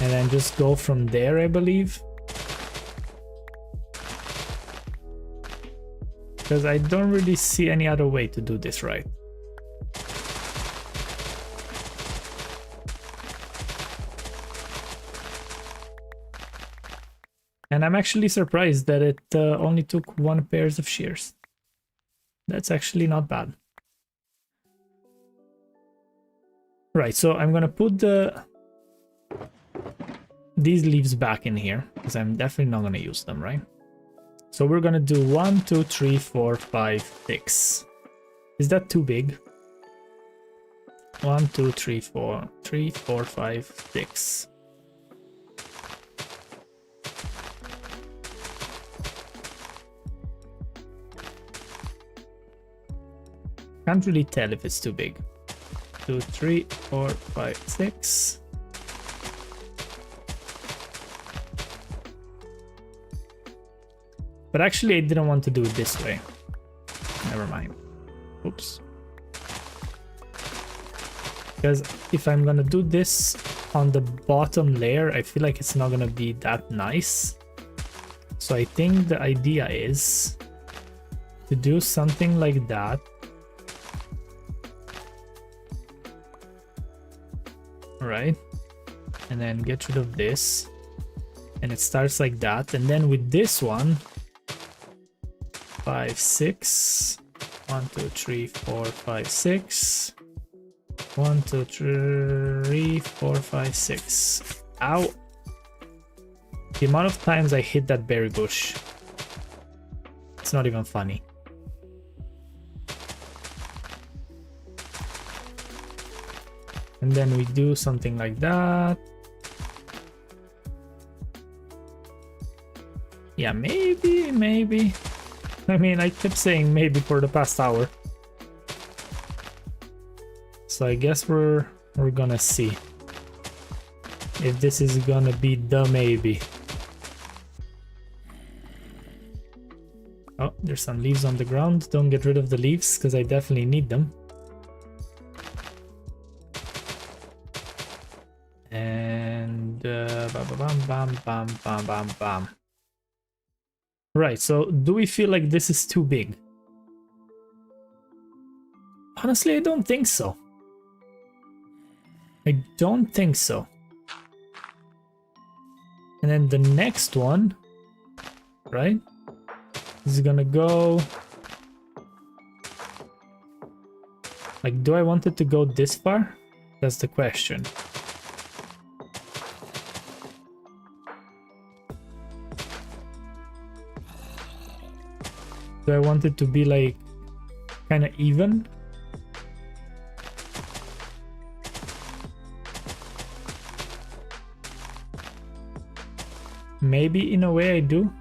and then just go from there, I believe. Because I don't really see any other way to do this right. And I'm actually surprised that it only took 1 pair of shears. That's actually not bad. Right, so I'm gonna put these leaves back in here, because I'm definitely not gonna use them, right? So we're gonna do 1, 2, 3, 4, 5, 6. Is that too big? 1, 2, 3, 4, 3, 4, 5, 6. Can't really tell if it's too big. 2, 3, 4, 5, 6. But actually I didn't want to do it this way. Never mind. Oops. Because if I'm gonna do this on the bottom layer, I feel like it's not gonna be that nice. So I think the idea is to do something like that. Right? And then get rid of this. And it starts like that. And then with this one, 5, 6. 1, 2, 3, 4, 5, 6. 1, 2, 3, 4, 5, 6. Ow! The amount of times I hit that berry bush, it's not even funny. And then we do something like that. Yeah, maybe. I mean, I kept saying maybe for the past hour. So I guess we're gonna see if this is gonna be the maybe. Oh, there's some leaves on the ground. Don't get rid of the leaves because I definitely need them. bam, bam, bam, bam, bam. Right, so do we feel like this is too big? Honestly, I don't think so. I don't think so. And then the next one, right? This is gonna go... Like, do I want it to go this far? That's the question. Do I want it to be like kind of even? Maybe in a way I do.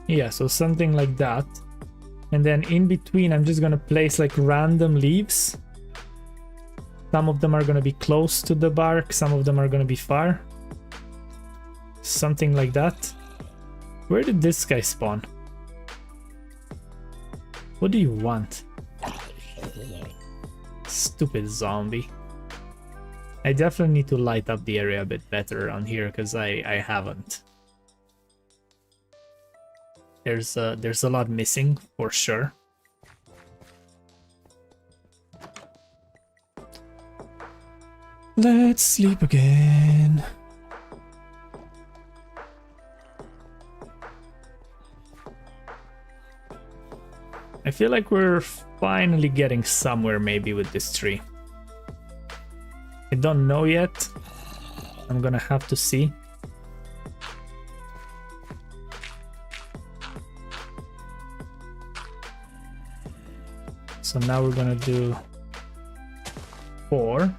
Yeah, so something like that. And then in between, I'm just gonna place like random leaves. Some of them are gonna be close to the bark, some of them are gonna be far. Something like that. Where did this guy spawn? What do you want? Stupid zombie. I definitely need to light up the area a bit better around here because I haven't. There's a lot missing for sure. Let's sleep again. I feel like we're finally getting somewhere maybe with this tree. I don't know yet. I'm gonna have to see. So now we're gonna do 4.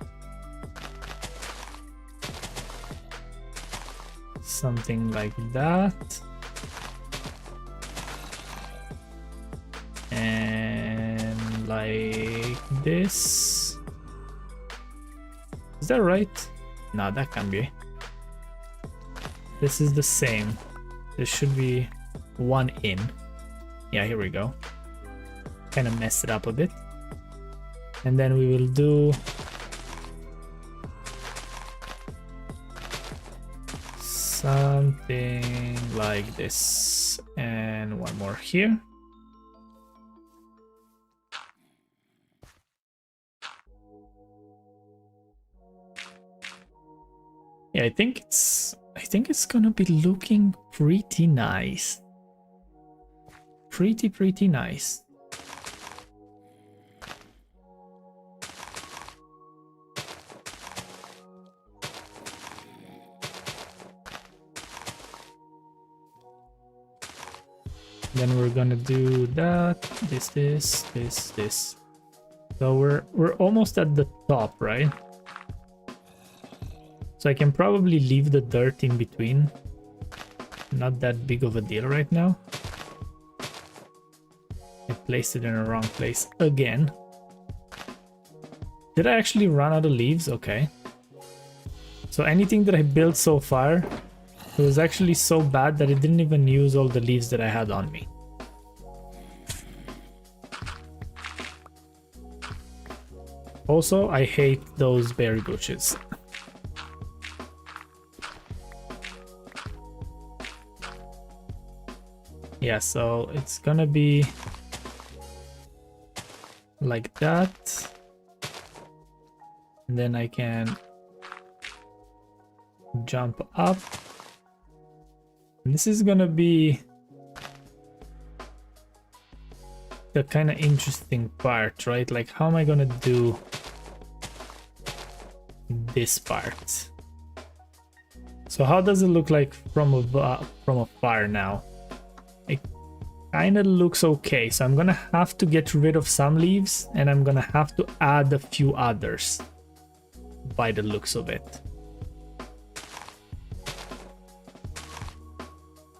Something like that. And like this. Is that right? No, that can't be. This is the same. This should be 1 in. Yeah, here we go. Kind of messed it up a bit. And then we will do something like this. And one more here. Yeah, I think it's gonna be looking pretty nice. Pretty nice. Then we're gonna do that, this. So we're almost at the top, right? So I can probably leave the dirt in between. Not that big of a deal right now. I placed it in the wrong place again. Did I actually run out of leaves? Okay. So anything that I built so far, it was actually so bad that it didn't even use all the leaves that I had on me. Also, I hate those berry bushes. Yeah, so it's gonna be like that. And then I can jump up. And this is gonna be the kind of interesting part, right? Like, how am I gonna do this part? So how does it look like from afar now? It kind of looks okay. So I'm gonna have to get rid of some leaves and I'm gonna have to add a few others by the looks of it.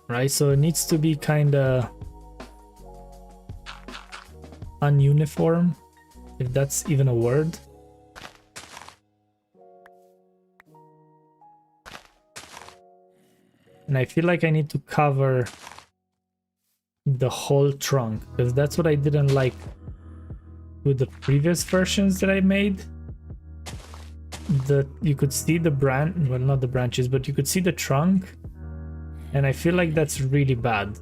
Right, so it needs to be kind of ununiform, if that's even a word. And I feel like I need to cover the whole trunk, because that's what I didn't like with the previous versions that I made. That you could see the branch, well, not the branches, but you could see the trunk, and I feel like that's really bad.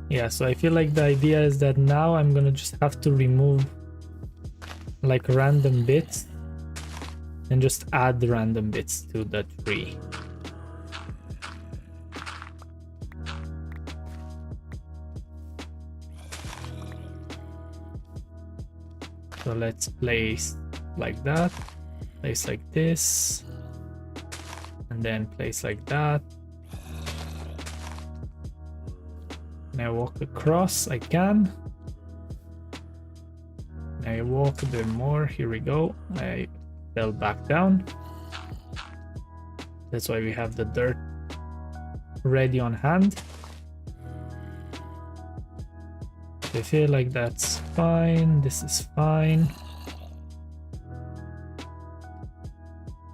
Yeah, so I feel like the idea is that now I'm gonna just have to remove like random bits and just add the random bits to the tree. So let's place like that, place like this, and then place like that. And I walk across, I can. I walk a bit more, here we go. I fell back down. That's why we have the dirt ready on hand. I feel like that's fine, this is fine.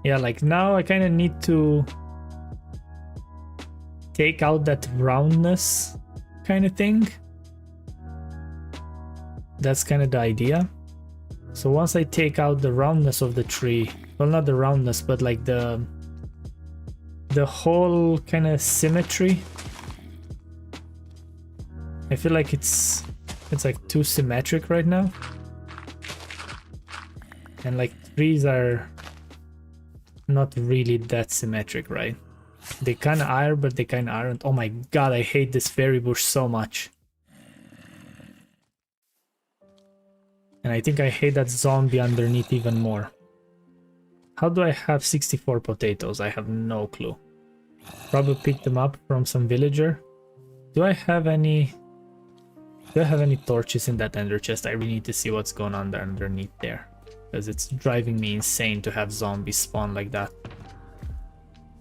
Yeah, like now I kind of need to take out that roundness kind of thing. That's kind of the idea. So once I take out the roundness of the tree, well, not the roundness, but like the whole kind of symmetry, I feel like it's like too symmetric right now. And like trees are not really that symmetric, right? They kind of are, but they kind of aren't. Oh my god, I hate this fairy bush so much. And I think I hate that zombie underneath even more. How do I have 64 potatoes? I have no clue. Probably picked them up from some villager. Do I have any torches in that ender chest? I really need to see what's going on there underneath there, because it's driving me insane to have zombies spawn like that.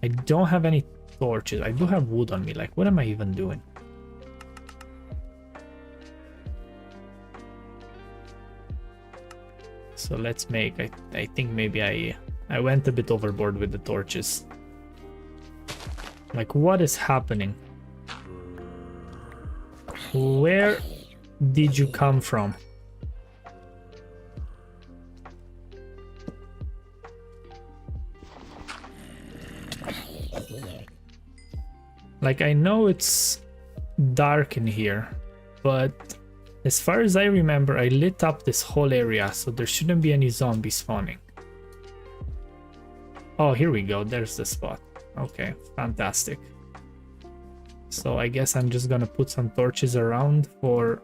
I don't have any torches. I do have wood on me. Like, what am I even doing? So let's make, I think maybe I went a bit overboard with the torches. Like, what is happening? Where did you come from? Like, I know it's dark in here, but as far as I remember, I lit up this whole area, so there shouldn't be any zombies spawning. Oh, here we go. There's the spot. Okay, fantastic. So I guess I'm just gonna put some torches around for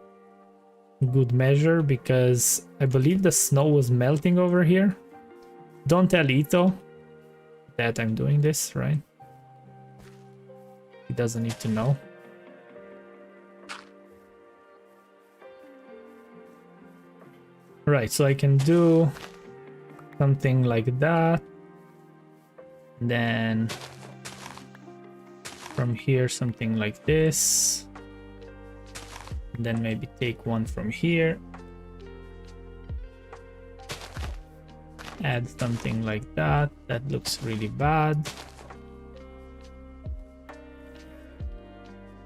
good measure, because I believe the snow was melting over here. Don't tell Ito that I'm doing this, right? He doesn't need to know. Right, so I can do something like that. Then from here, something like this. And then maybe take one from here. Add something like that. That looks really bad.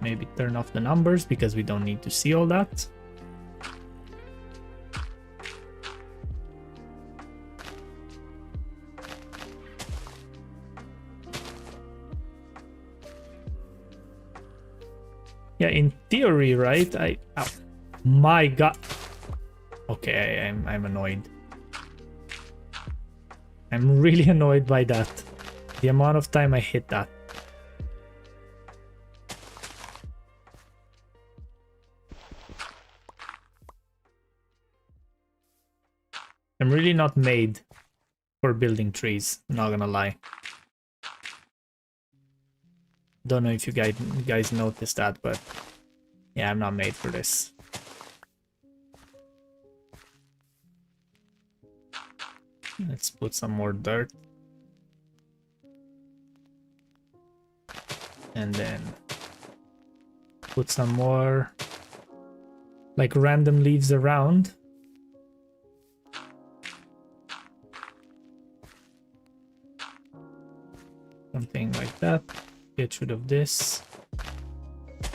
Maybe turn off the numbers because we don't need to see all that. Yeah, in theory, right? Oh, my god. Okay, I'm annoyed. I'm really annoyed by that. The amount of time I hit that. I'm really not made for building trees, not gonna lie. Don't know if you guys noticed that, but yeah, I'm not made for this. Let's put some more dirt. And then put some more like random leaves around. Something like that. get rid of this.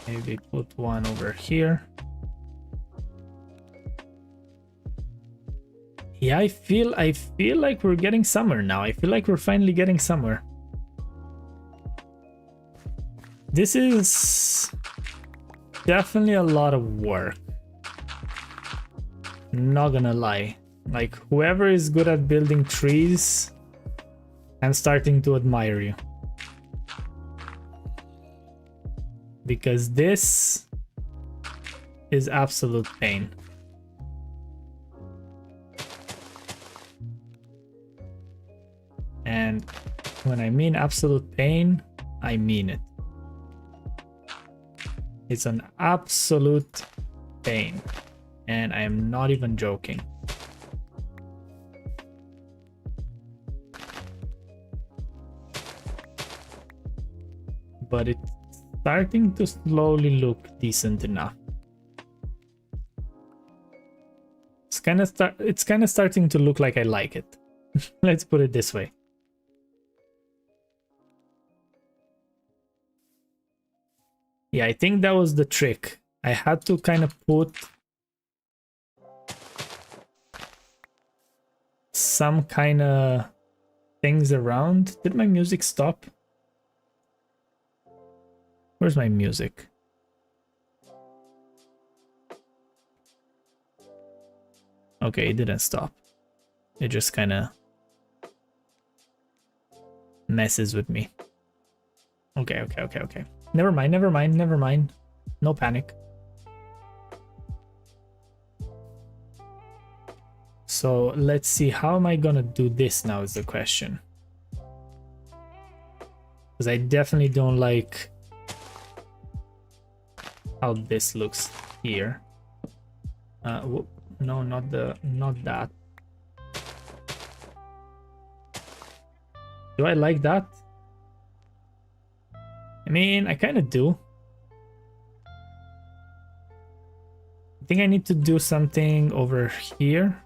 Maybe put one over here. Yeah, I feel like we're getting somewhere now. I feel like we're finally getting somewhere. This is definitely a lot of work. Not gonna lie. Like, whoever is good at building trees, I'm starting to admire you. Because this is absolute pain. And when I mean absolute pain, I mean it. It's an absolute pain. And I am not even joking. But it's starting to slowly look decent enough. It's kind of starting to look like I like it. Let's put it this way. Yeah, I think that was the trick. I had to kind of put some kind of things around. Did my music stop? Where's my music? Okay, it didn't stop. It just kind of messes with me. Okay. Never mind. No panic. So let's see, how am I gonna do this now is the question. Because I definitely don't like how this looks here. No, not that. Do I like that? I mean, I kind of do. I think I need to do something over here.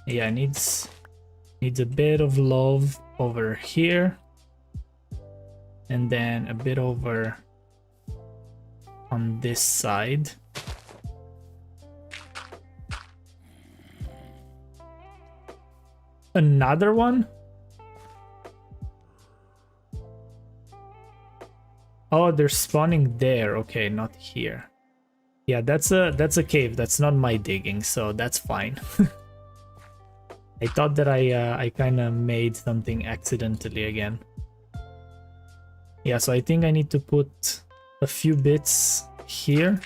Yeah, it needs a bit of love over here. And then a bit over on this side. Another one? Oh, they're spawning there. Okay, not here. Yeah, that's a cave. That's not my digging, so that's fine. I thought that I kind of made something accidentally again. Yeah, so I think I need to put a few bits here.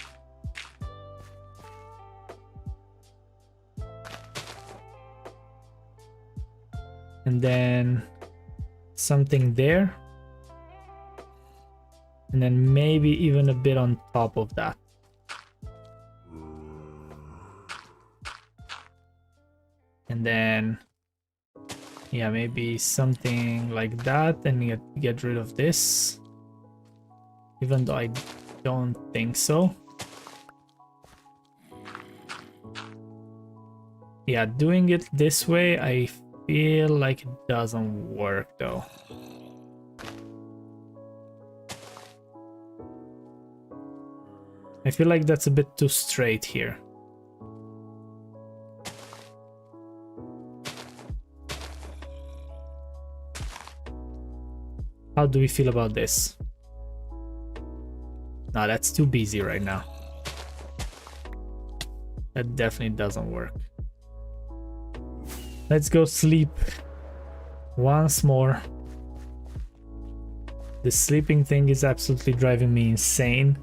And then something there. And then maybe even a bit on top of that. And then, yeah, maybe something like that, and get rid of this. Even though I don't think so. Yeah, doing it this way, I feel like it doesn't work though. I feel like that's a bit too straight here. How do we feel about this? No, that's too busy right now. That definitely doesn't work. Let's go sleep once more. The sleeping thing is absolutely driving me insane.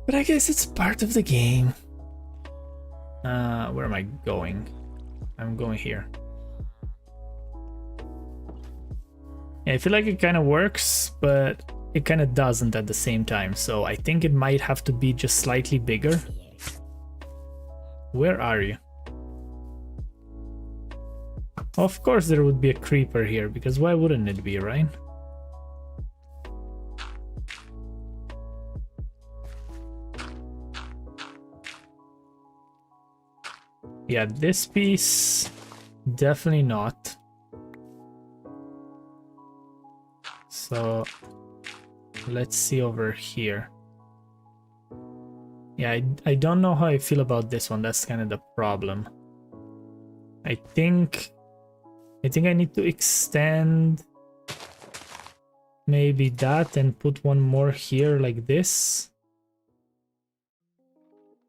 But I guess it's part of the game. Where am I going? I'm going here. Yeah, I feel like it kind of works, but it kind of doesn't at the same time. So I think it might have to be just slightly bigger. Where are you? Of course there would be a creeper here, because why wouldn't it be, right? Yeah, this piece, definitely not. So let's see over here. Yeah, I don't know how I feel about this one. That's kind of the problem. I think I need to extend maybe that and put one more here like this.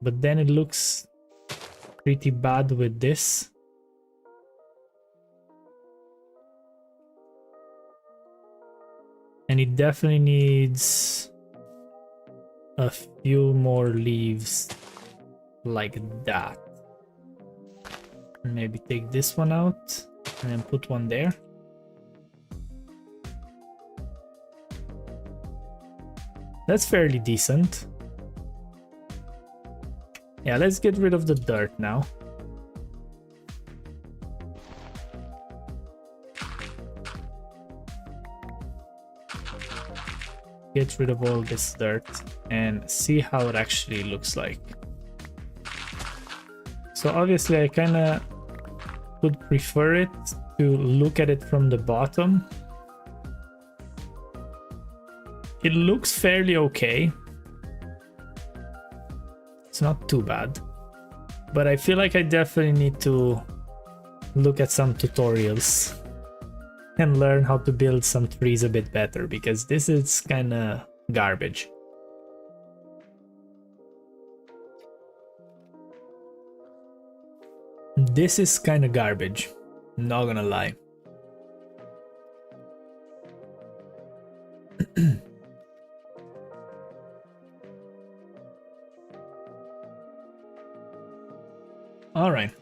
But then it looks pretty bad with this. And it definitely needs a few more leaves like that. And maybe take this one out and then put one there. That's fairly decent. Yeah, let's get rid of the dirt now. Get rid of all this dirt and see how it actually looks like. So obviously I kind of would prefer it to look at it from the bottom. It looks fairly okay. It's not too bad. But I feel like I definitely need to look at some tutorials and learn how to build some trees a bit better, because this is kind of garbage. This is kind of garbage, not gonna lie. All right.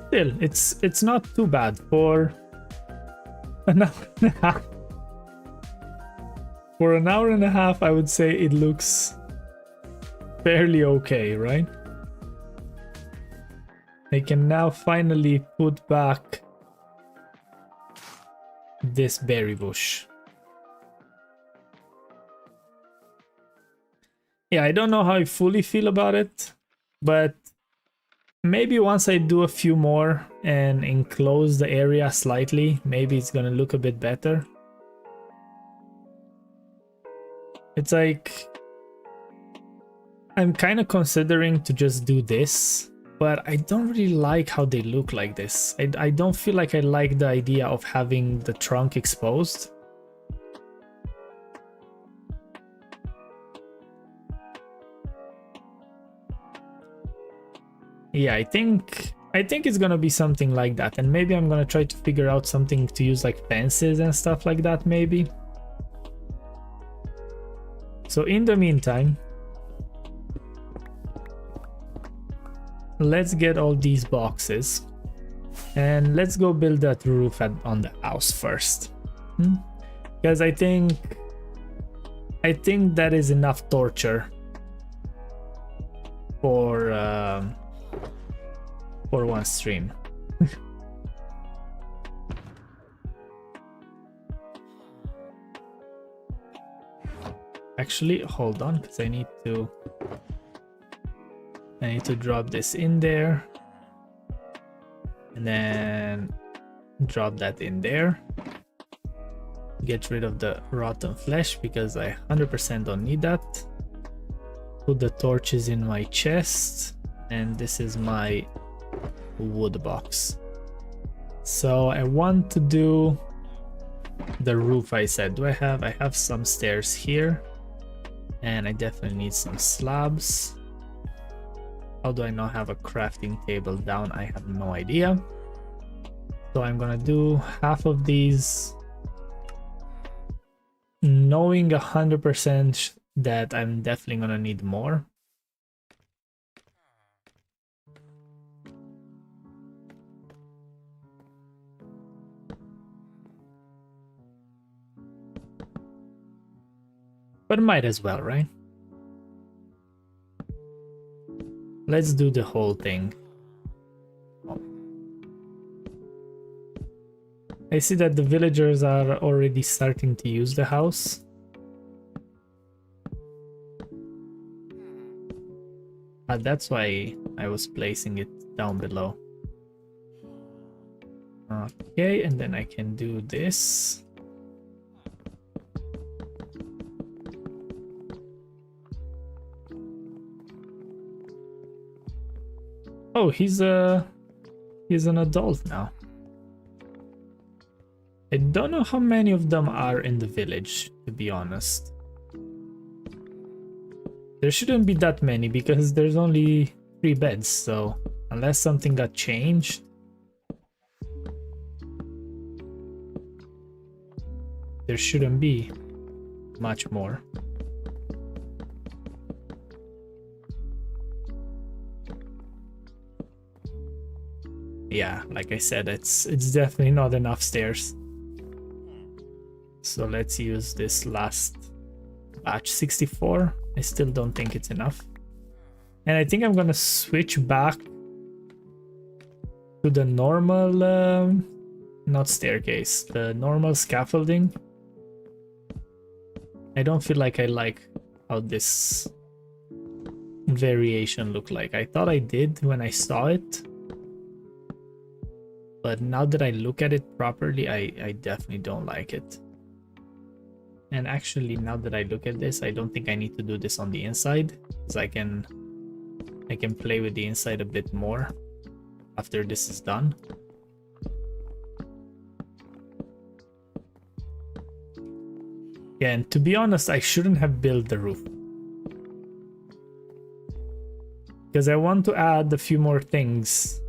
Still, it's not too bad for an hour and a half. For an hour and a half, I would say it looks fairly okay, right? I can now finally put back this berry bush. Yeah, I don't know how I fully feel about it, but maybe once I do a few more and enclose the area slightly, maybe it's gonna look a bit better. It's like I'm kind of considering to just do this, but I don't really like how they look like this. I don't feel like I like the idea of having the trunk exposed. Yeah, I think it's gonna be something like that, and maybe I'm gonna try to figure out something to use like fences and stuff like that maybe. So in the meantime, let's get all these boxes and let's go build that roof on the house first. Because I think that is enough torture for one stream. Actually, hold on, because I need to drop this in there and then drop that in there. Get rid of the rotten flesh because I 100% don't need that. Put the torches in my chest, and this is my wood box. So I want to do the roof. I said, I have some stairs here, and I definitely need some slabs. How do I not have a crafting table down? I have no idea. So I'm gonna do half of these, knowing 100% that I'm definitely gonna need more. But might as well, right? Let's do the whole thing. I see that the villagers are already starting to use the house. That's why I was placing it down below. Okay, and then I can do this. Oh, he's an adult now. I don't know how many of them are in the village, to be honest. There shouldn't be that many because there's only 3 beds, so unless something got changed. There shouldn't be much more. Yeah, like I said, it's definitely not enough stairs. So let's use this last batch, 64. I still don't think it's enough. And I think I'm gonna switch back to the normal, not staircase, the normal scaffolding. I don't feel like I like how this variation looked like. I thought I did when I saw it. But now that I look at it properly, I definitely don't like it. And actually, now that I look at this, I don't think I need to do this on the inside, because I can play with the inside a bit more after this is done. Yeah, and to be honest, I shouldn't have built the roof, because I want to add a few more things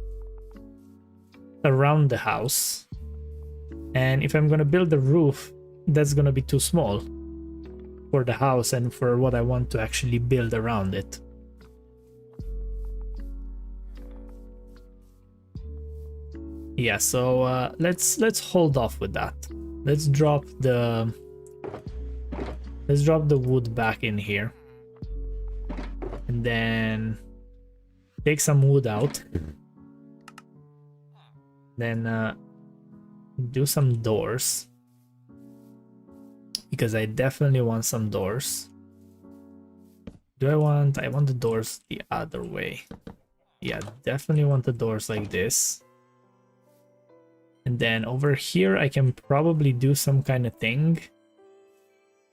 around the house. And if I'm gonna build the roof, that's gonna be too small for the house and for what I want to actually build around it. Yeah, so let's hold off with that. Let's drop the wood back in here, and then take some wood out, then do some doors, because I definitely want some doors. I want the doors the other way. Yeah, definitely want the doors like this. And then over here I can probably do some kind of thing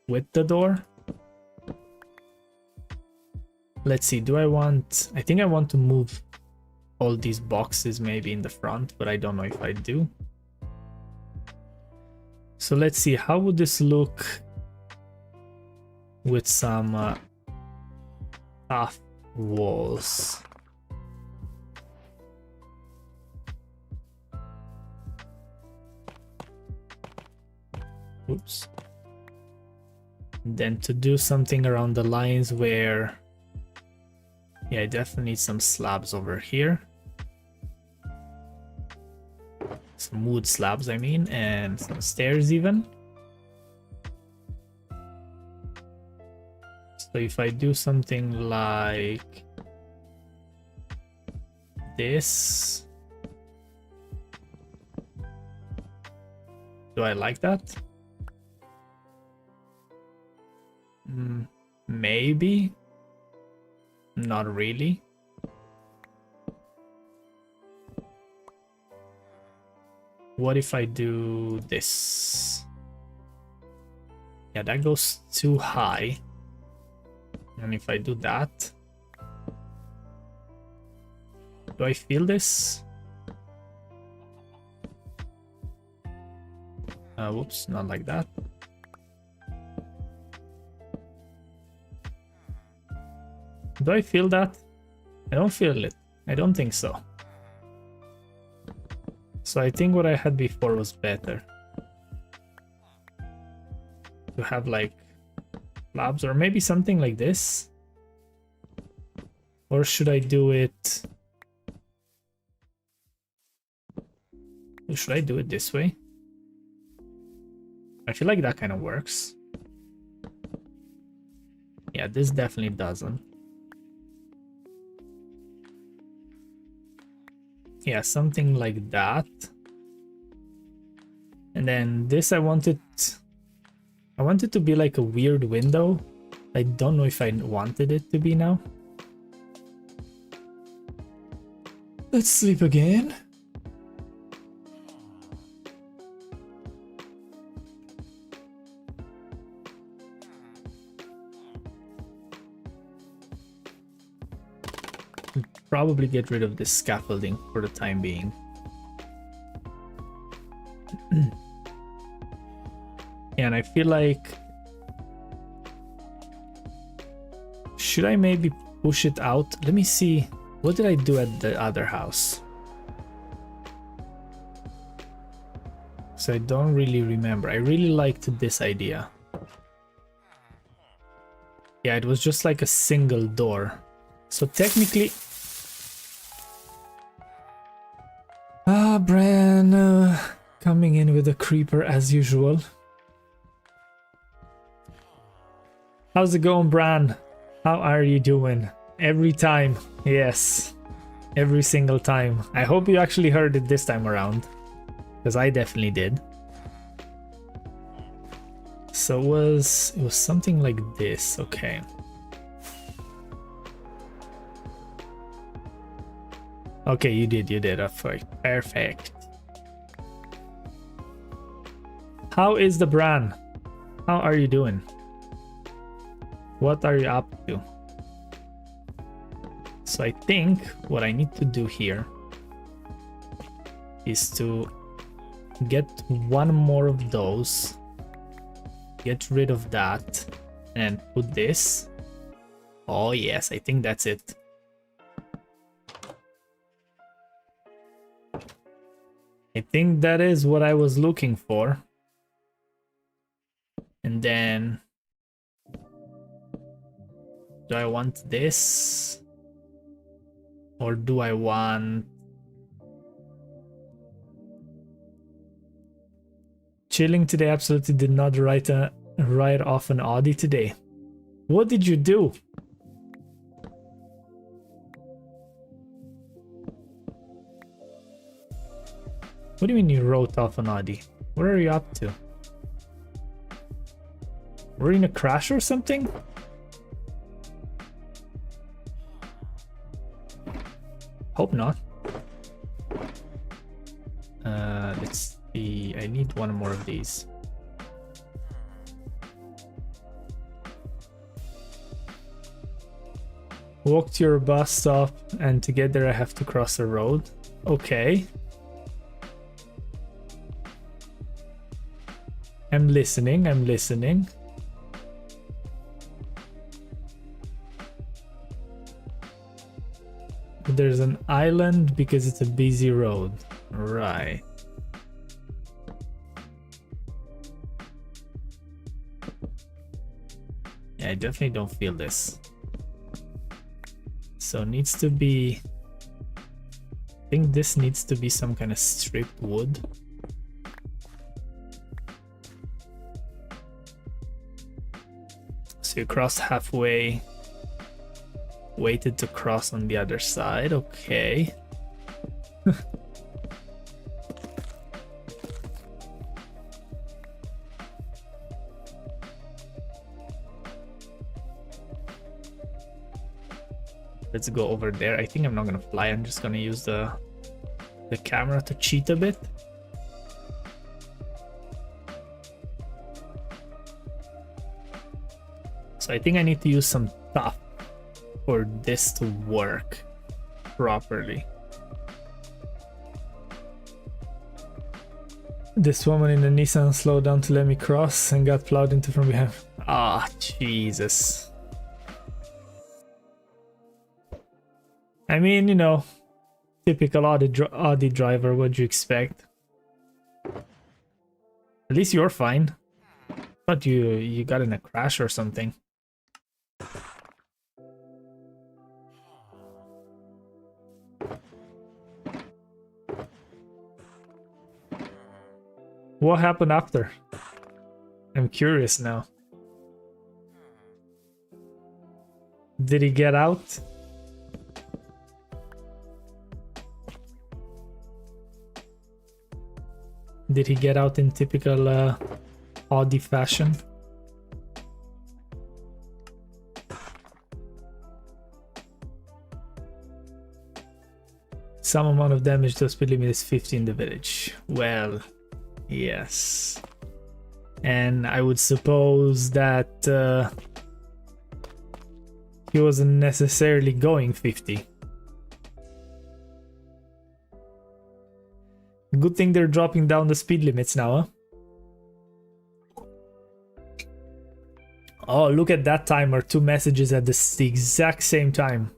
with the door. Let's see, I think I want to move all these boxes maybe in the front, but I don't know if I do. So let's see, how would this look with some half walls? Oops. Then to do something around the lines where, yeah, I definitely need some slabs over here. Some wood slabs, I mean, and some stairs even. So if I do something like this, do I like that? Maybe. Not really. What if I do this? Yeah, that goes too high. And if I do that, do I feel this? Whoops, not like that. Do I feel that? I don't feel it. I don't think so. So I think what I had before was better. To have like slabs or maybe something like this. Or should I do it? Should I do it this way? I feel like that kind of works. Yeah, this definitely doesn't. Yeah, something like that. And then this I wanted to be like a weird window. I don't know if I wanted it to be now. Let's sleep again. Probably get rid of this scaffolding for the time being. And I feel like, should I maybe push it out? Let me see, what did I do at the other house? So I don't really remember. I really liked this idea. Yeah, it was just like a single door. So technically... Bran coming in with a creeper as usual. How's it going, Bran? How are you doing? Every time. Yes. Every single time. I hope you actually heard it this time around, because I definitely did. So it was something like this. Okay. Okay, you did. Perfect. How is the Bran? How are you doing? What are you up to? So I think what I need to do here is to get one more of those, get rid of that, and put this. Oh yes, I think that's it. I think that is what I was looking for. And then, do I want this? Or do I want... Chilling today, absolutely did not write off an Audi today. What did you do? What do you mean you wrote off an Audi? What are you up to? Were you in a crash or something? Hope not. Let's see. I need one more of these. Walk to your bus stop, and to get there I have to cross a road. Okay. I'm listening. There's an island because it's a busy road. Right. Yeah, I definitely don't feel this. So it needs to be... I think this needs to be some kind of stripped wood. So you cross halfway. Waited to cross on the other side. Okay. Let's go over there. I think I'm not gonna fly. I'm just gonna use the camera to cheat a bit. So I think I need to use some stuff for this to work properly. This woman in the Nissan slowed down to let me cross and got plowed into from behind. Ah, Jesus. I mean, you know, typical Audi driver, what'd you expect? At least you're fine. But you got in a crash or something. What happened after? I'm curious now. Did he get out? Did did he get out in typical Audi fashion? Some amount of damage to a speed limit is 50 in the village. Well, yes. And I would suppose that he wasn't necessarily going 50. Good thing they're dropping down the speed limits now, huh? Oh, look at that timer. 2 messages at the exact same time.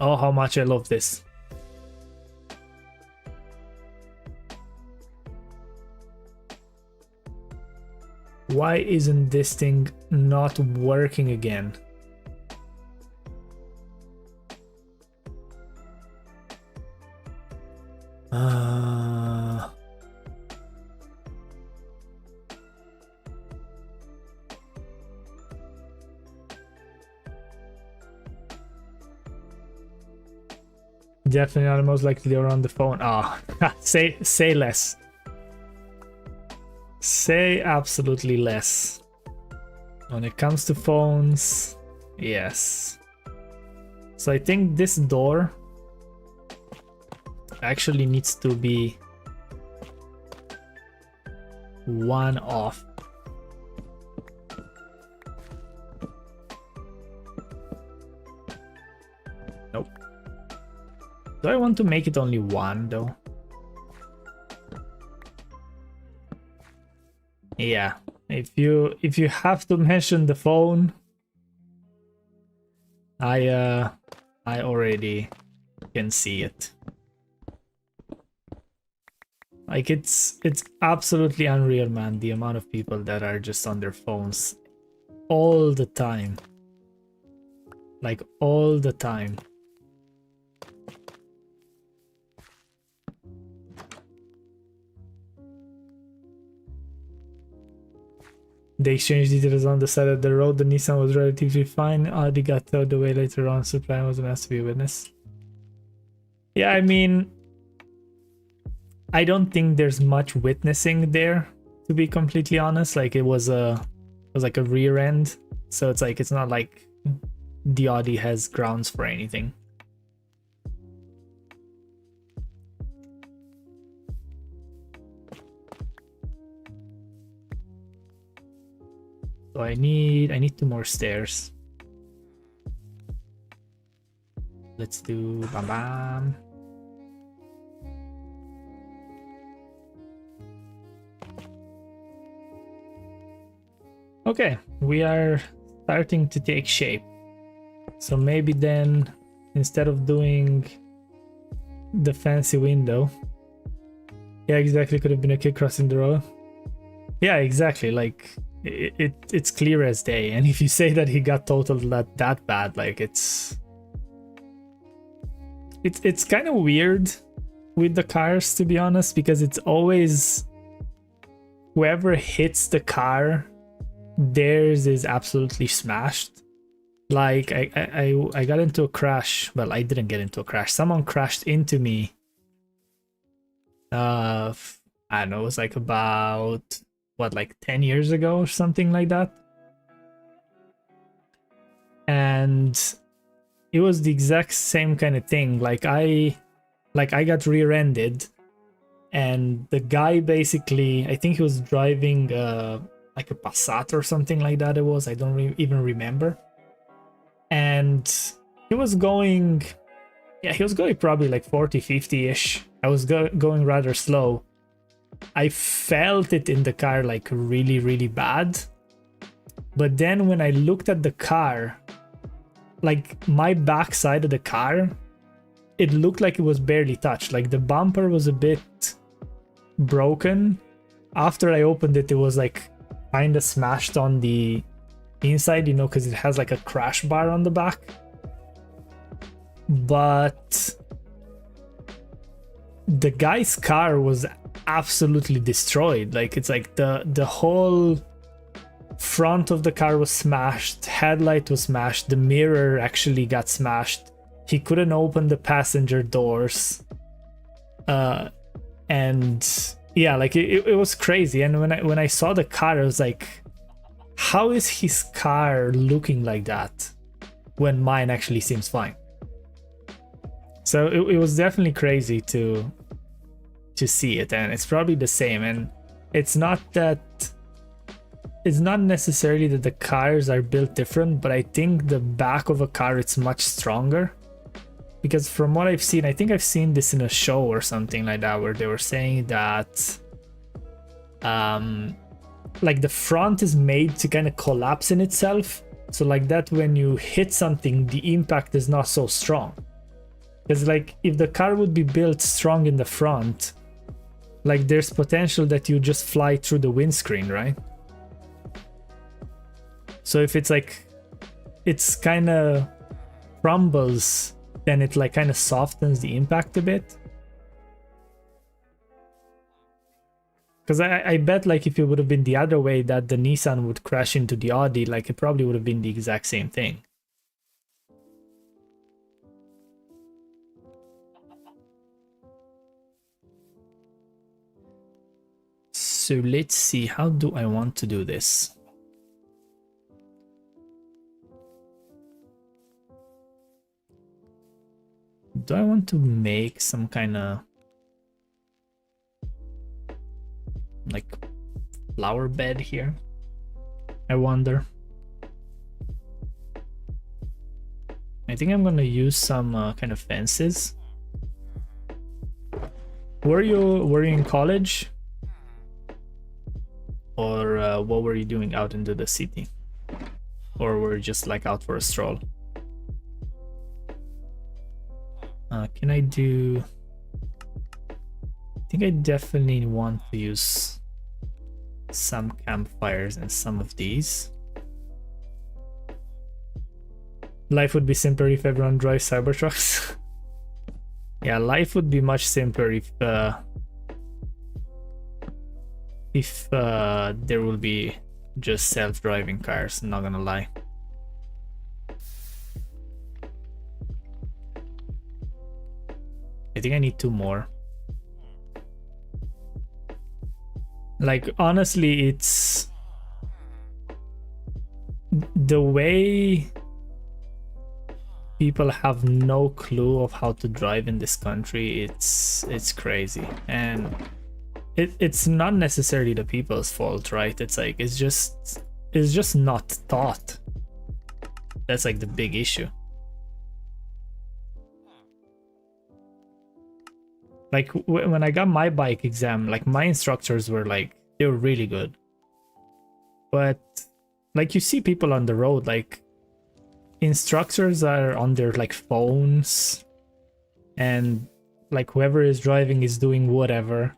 Oh, how much I love this. Why isn't this thing not working again? Definitely not the most likely they're on the phone. Ah, oh, say less. Say absolutely less. When it comes to phones, yes. So I think this door actually needs to be one off. Nope. Do I want to make it only one though? Yeah, if you have to mention the phone, I already can see it. Like it's absolutely unreal, man, the amount of people that are just on their phones all the time. Like all the time. The exchange details on the side of the road. The Nissan was relatively fine. Audi got towed away later on. Supply was a mess to be witness. Yeah, I mean, I don't think there's much witnessing there, to be completely honest. Like it was like a rear end, so it's like it's not like the Audi has grounds for anything. So I need 2 more stairs. Let's do bam bam. Okay, we are starting to take shape. So maybe then instead of doing the fancy window, yeah, exactly, could have been a kid crossing the road. Yeah, exactly, like it's clear as day. And if you say that he got totaled that bad, like it's kind of weird with the cars, to be honest, because it's always whoever hits the car, theirs is absolutely smashed. Like I got into a crash. Well, I didn't get into a crash. Someone crashed into me. I don't know, it was like about what, like 10 years ago or something like that. And it was the exact same kind of thing. Like I got rear-ended, and the guy basically, I think he was driving like a Passat or something like that. It was, I don't even remember. And he was going, yeah, he was going probably like 40, 50-ish. I was going rather slow. I felt it in the car like really, really bad. But then when I looked at the car, like my back side of the car, it looked like it was barely touched. Like the bumper was a bit broken. After I opened it, it was like kind of smashed on the inside, you know, because it has like a crash bar on the back. But the guy's car was absolutely destroyed. Like it's like the whole front of the car was smashed, headlight was smashed, the mirror actually got smashed. He couldn't open the passenger doors, and Yeah, like it was crazy. And when I saw the car, I was like, how is his car looking like that when mine actually seems fine? So it was definitely crazy to see it, and it's probably the same. And it's not necessarily that the cars are built different, but I think the back of a car it's much stronger. Because from what I've seen, I think I've seen this in a show or something like that, where they were saying that like the front is made to kind of collapse in itself. So like that when you hit something, the impact is not so strong. Because like if the car would be built strong in the front, like there's potential that you just fly through the windscreen, right? So if it's like, it's kind of crumbles, then it like kind of softens the impact a bit. Because I bet like if it would have been the other way, that the Nissan would crash into the Audi, like it probably would have been the exact same thing. So let's see, how do I want to do this? Do I want to make some kind of like flower bed here? I wonder. I think I'm gonna use some kind of fences. Were you in college? Or what were you doing out into the city? Or were you just like out for a stroll? Can I do... I think I definitely want to use some campfires and some of these. Life would be simpler if everyone drives Cybertrucks. Yeah, life would be much simpler if there will be just self-driving cars, I'm not gonna lie. I think I need 2 more. Like, honestly, it's... the way people have no clue of how to drive in this country, it's crazy. And it's not necessarily the people's fault, right? It's like, it's just not taught. That's like the big issue. Like when I got my bike exam, like my instructors were like, they were really good. But like you see people on the road, like instructors are on their like phones, and like whoever is driving is doing whatever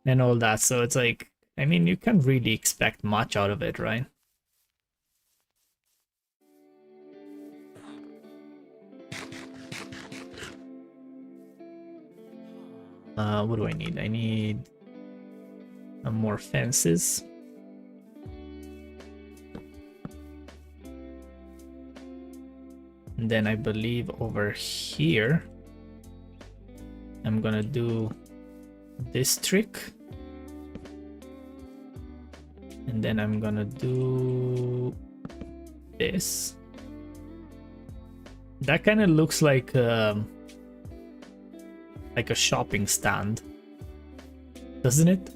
and all that. So it's like, I mean, you can't really expect much out of it, right? What do I need? I need more fences. And then I believe over here, I'm gonna do this trick. And then I'm gonna do this. That kind of looks like a shopping stand, doesn't it?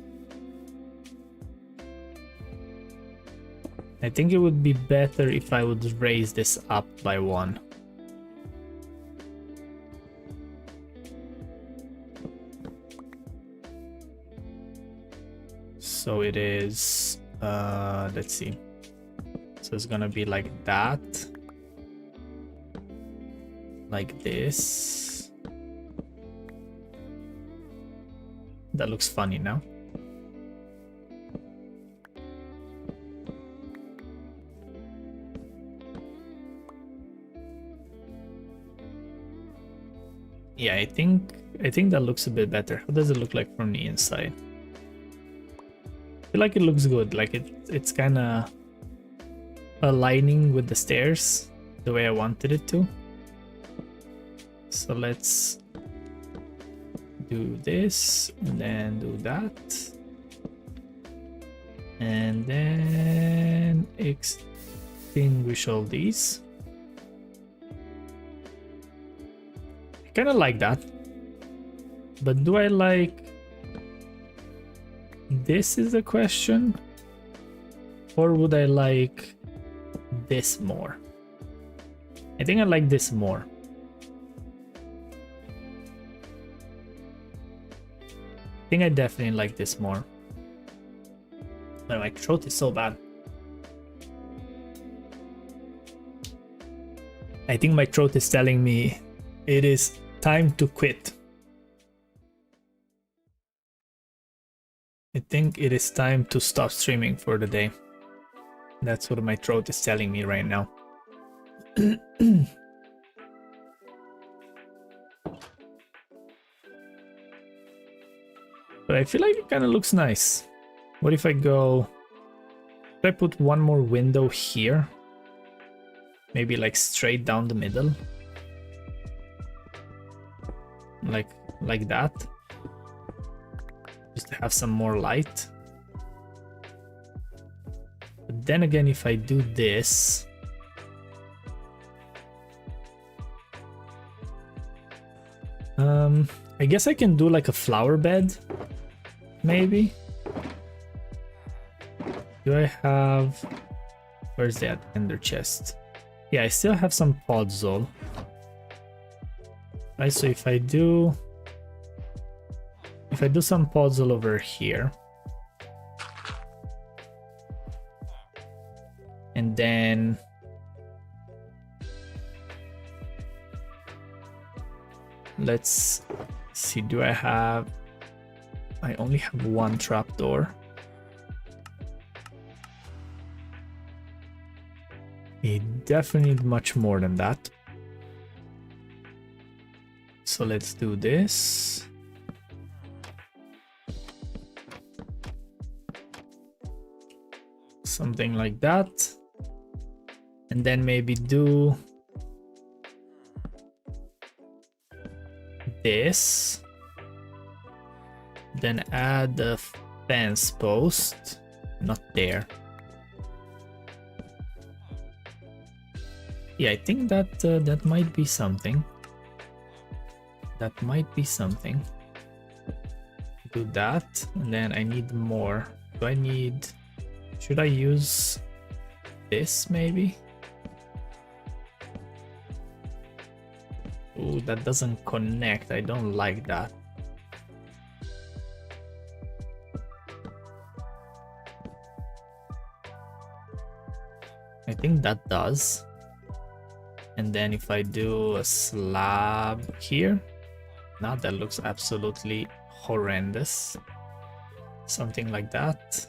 I think it would be better if I would raise this up by 1. So it is, let's see. So it's gonna be like that. Like this. That looks funny now. Yeah, I think that looks a bit better. How does it look like from the inside? I feel like it looks good. Like it's kind of aligning with the stairs the way I wanted it to. So let's do this, and then do that. And then extinguish all these. I kind of like that. But do I like... This is the question? Or would I like this more? I think I like this more. I think I definitely like this more. But my throat is so bad. I think my throat is telling me it is time to quit. I think it is time to stop streaming for the day. That's what my throat is telling me right now. But I feel like it kind of looks nice. What if I go... If I put one more window here? Maybe like straight down the middle? Like that? Just to have some more light. But then again, if I do this... I guess I can do like a flower bed, maybe. Do I have... Where's that ender chest? Yeah, I still have some podzol. Right, so if I do some podzol over here, and then let's see, do I have... I only have one trapdoor. I definitely need much more than that. So let's do this. Something like that. And then maybe do this. Then add the fence post. Not there. Yeah, I think that that might be something. That might be something. Do that, and then I need more. Do I need... Should I use this maybe? Ooh, that doesn't connect. I don't like that. I think that does. And then if I do a slab here, now that looks absolutely horrendous. Something like that.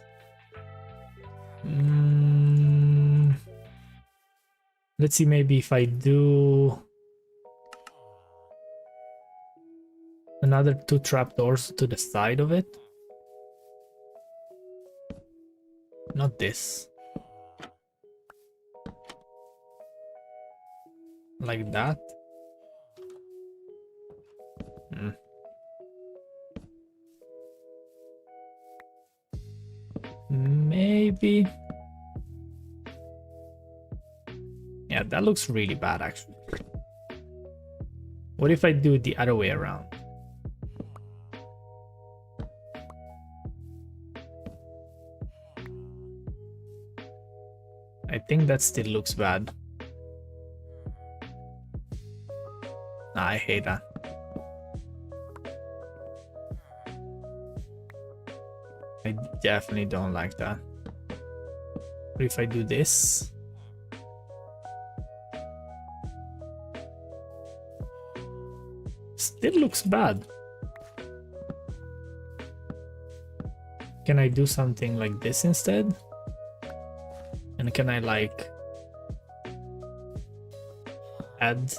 Let's see, maybe if I do another 2 trapdoors to the side of it. Not this. Like that. Maybe. Yeah, that looks really bad actually. What if I do it the other way around? I think that still looks bad. Nah, I hate that. I definitely don't like that. But if I do this... Still looks bad. Can I do something like this instead? And can I like add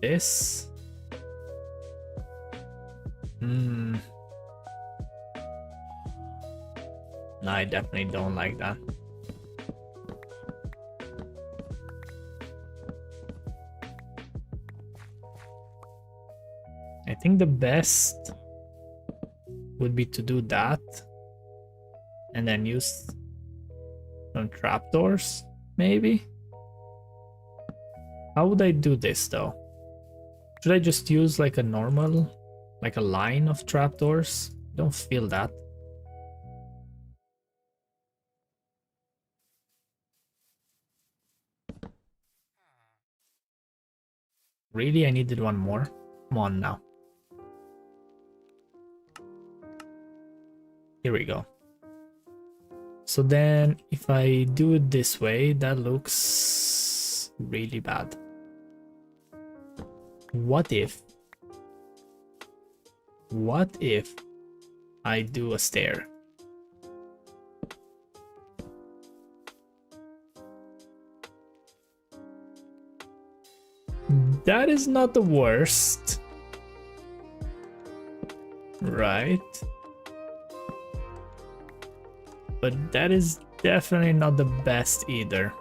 this? No, I definitely don't like that. I think the best would be to do that and then use some trapdoors, maybe. How would I do this though? Should I just use like a normal, like a line of trapdoors? Don't feel that. Really, I needed one more? Come on now. Here we go. So then if I do it this way, that looks really bad. What if I do a stair? That is not the worst, right? But that is definitely not the best either.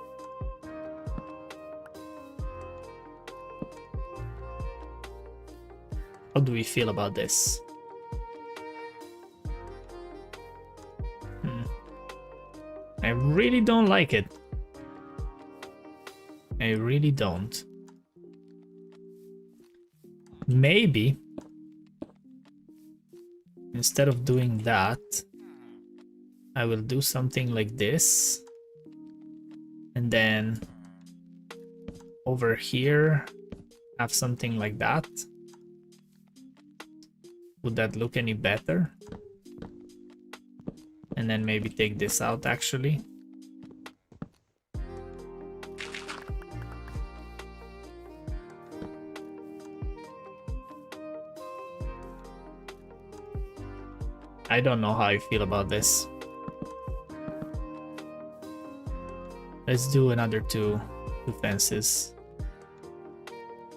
How do we feel about this? I really don't like it. I really don't. Maybe instead of doing that, I will do something like this, and then over here have something like that. Would that look any better? And then maybe take this out actually. I don't know how I feel about this. Let's do another two fences.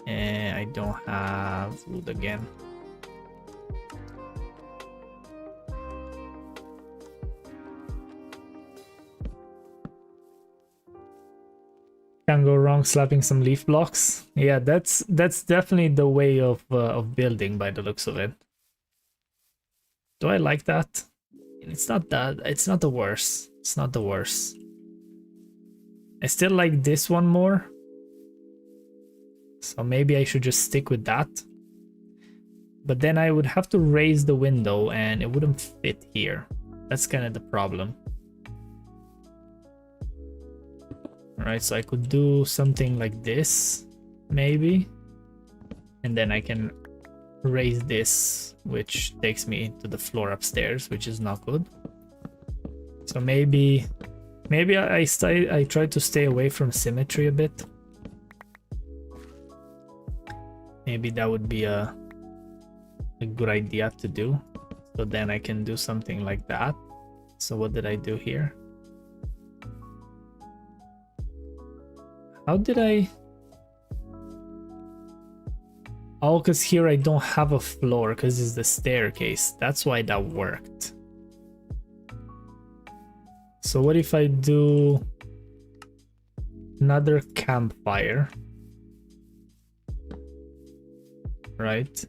And I don't have wood again. Can't go wrong slapping some leaf blocks. Yeah, that's definitely the way of building by the looks of it. Do I like that? It's not that. It's not the worst. It's not the worst. I still like this one more. So maybe I should just stick with that. But then I would have to raise the window and it wouldn't fit here. That's kind of the problem. Alright, so I could do something like this, maybe. And then I can raise this, which takes me to the floor upstairs, which is not good. So maybe I try to stay away from symmetry a bit. Maybe that would be a good idea to do. So then I can do something like that. So what did I do here? How did I... Oh, because here I don't have a floor because it's the staircase. That's why that worked. So what if I do another campfire? Right?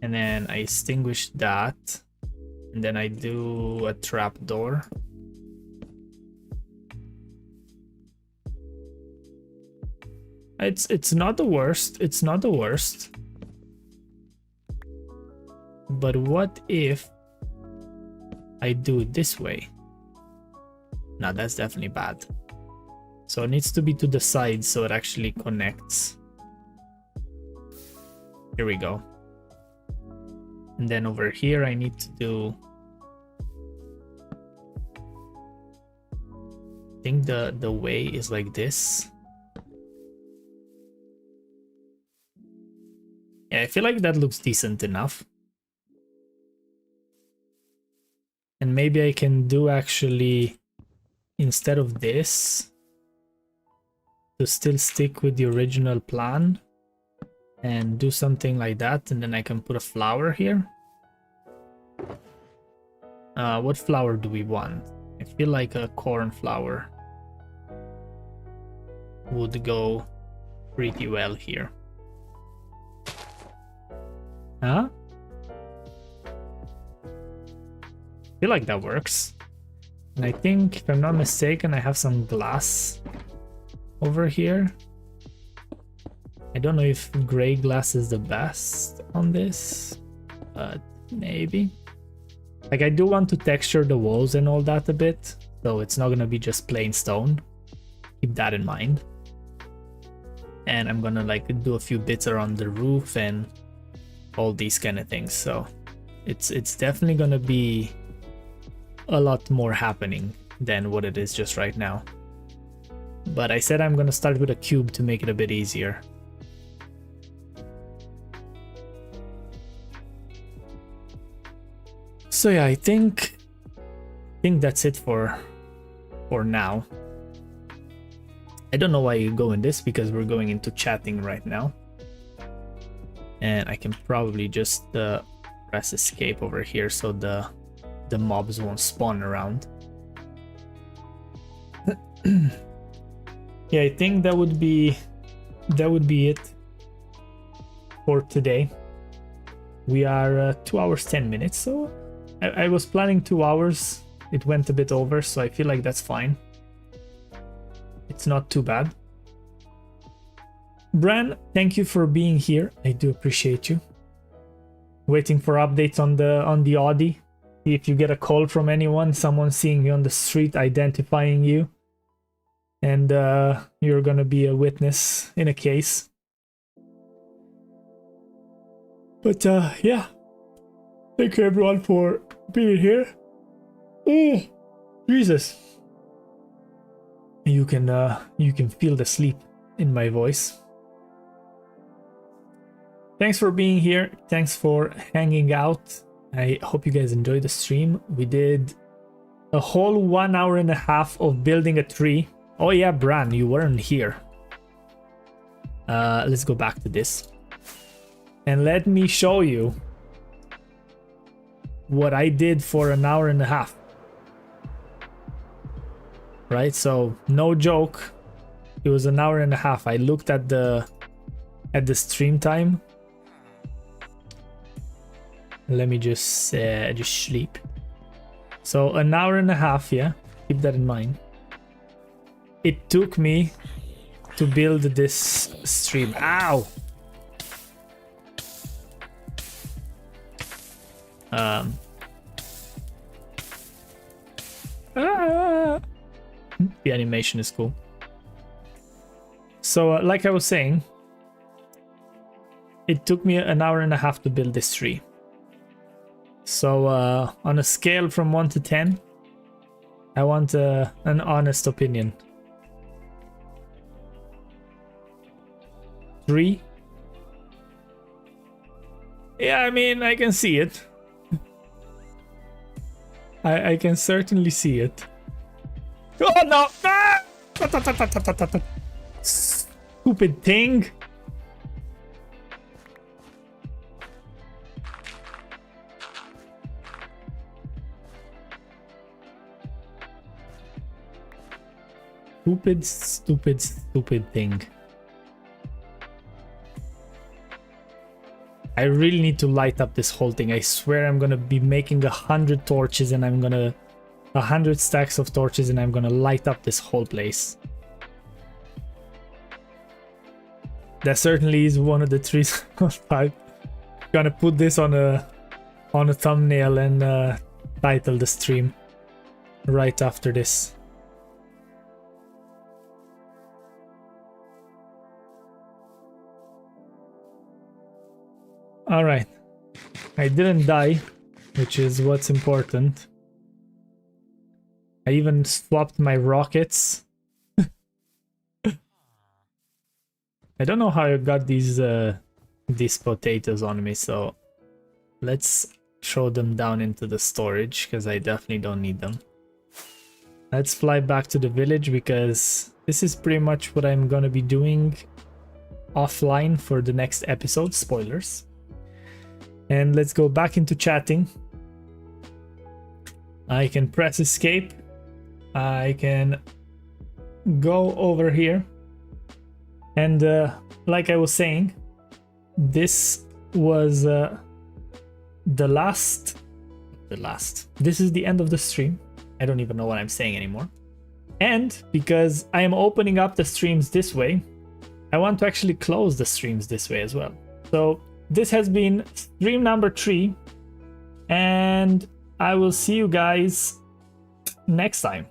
And then I extinguish that. And then I do a trapdoor. It's not the worst. It's not the worst. But what if I do it this way? No, that's definitely bad. So it needs to be to the side so it actually connects. Here we go. And then over here I need to do... I think the way is like this. Yeah, I feel like that looks decent enough. And maybe I can do actually, instead of this, to still stick with the original plan and do something like that, and then I can put a flower here. What flower do we want? I feel like a corn flower would go pretty well here. Huh? feel like that works. And I think, if I'm not mistaken, I have some glass over here. I don't know if gray glass is the best on this, but maybe. Like, I do want to texture the walls and all that a bit, so it's not gonna be just plain stone. Keep that in mind. And I'm gonna like do a few bits around the roof and all these kind of things. So it's definitely gonna be a lot more happening than what it is just right now. But I said I'm gonna start with a cube to make it a bit easier. So yeah, I think that's it for now. I don't know why you go in this, because we're going into chatting right now. And I can probably just press escape over here so the mobs won't spawn around. Yeah, I think that would be it for today. We are 2 hours 10 minutes, so I was planning 2 hours. It went a bit over, so I feel like that's fine. It's not too bad. Bran, thank you for being here. I do appreciate you. Waiting for updates on the Audi. See if you get a call from anyone, someone seeing you on the street, identifying you, and you're gonna be a witness in a case. But yeah, thank you everyone for being here. Oh, Jesus! You can feel the sleep in my voice. Thanks for being here. Thanks for hanging out. I hope you guys enjoyed the stream. We did a whole 1 hour and a half of building a tree. Oh yeah, Bran, you weren't here. Let's go back to this. And let me show you what I did for an hour and a half. Right, so no joke, it was an hour and a half. I looked at the stream time. Let me just sleep. So an hour and a half, yeah, keep that in mind. It took me to build this stream. Ow! The animation is cool. So like I was saying, it took me an hour and a half to build this tree. So on a scale from 1 to 10, I want an honest opinion. 3? Yeah, I mean, I can see it. I can certainly see it. Oh no! Ah! Stupid thing! Stupid thing. I really need to light up this whole thing. I swear I'm gonna be making 100 torches and 100 stacks of torches and I'm gonna light up this whole place. That certainly is one of the trees. I'm gonna put this on a thumbnail and title the stream right after this. Alright, I didn't die, which is what's important. I even swapped my rockets. I don't know how I got these potatoes on me, so let's throw them down into the storage, because I definitely don't need them. Let's fly back to the village, because this is pretty much what I'm gonna be doing offline for the next episode, spoilers. And let's go back into chatting. I can press escape. I can go over here. And like I was saying, this was the last the last. This is the end of the stream. I don't even know what I'm saying anymore. And because I am opening up the streams this way, I want to actually close the streams this way as well. So this has been stream number 3, and I will see you guys next time.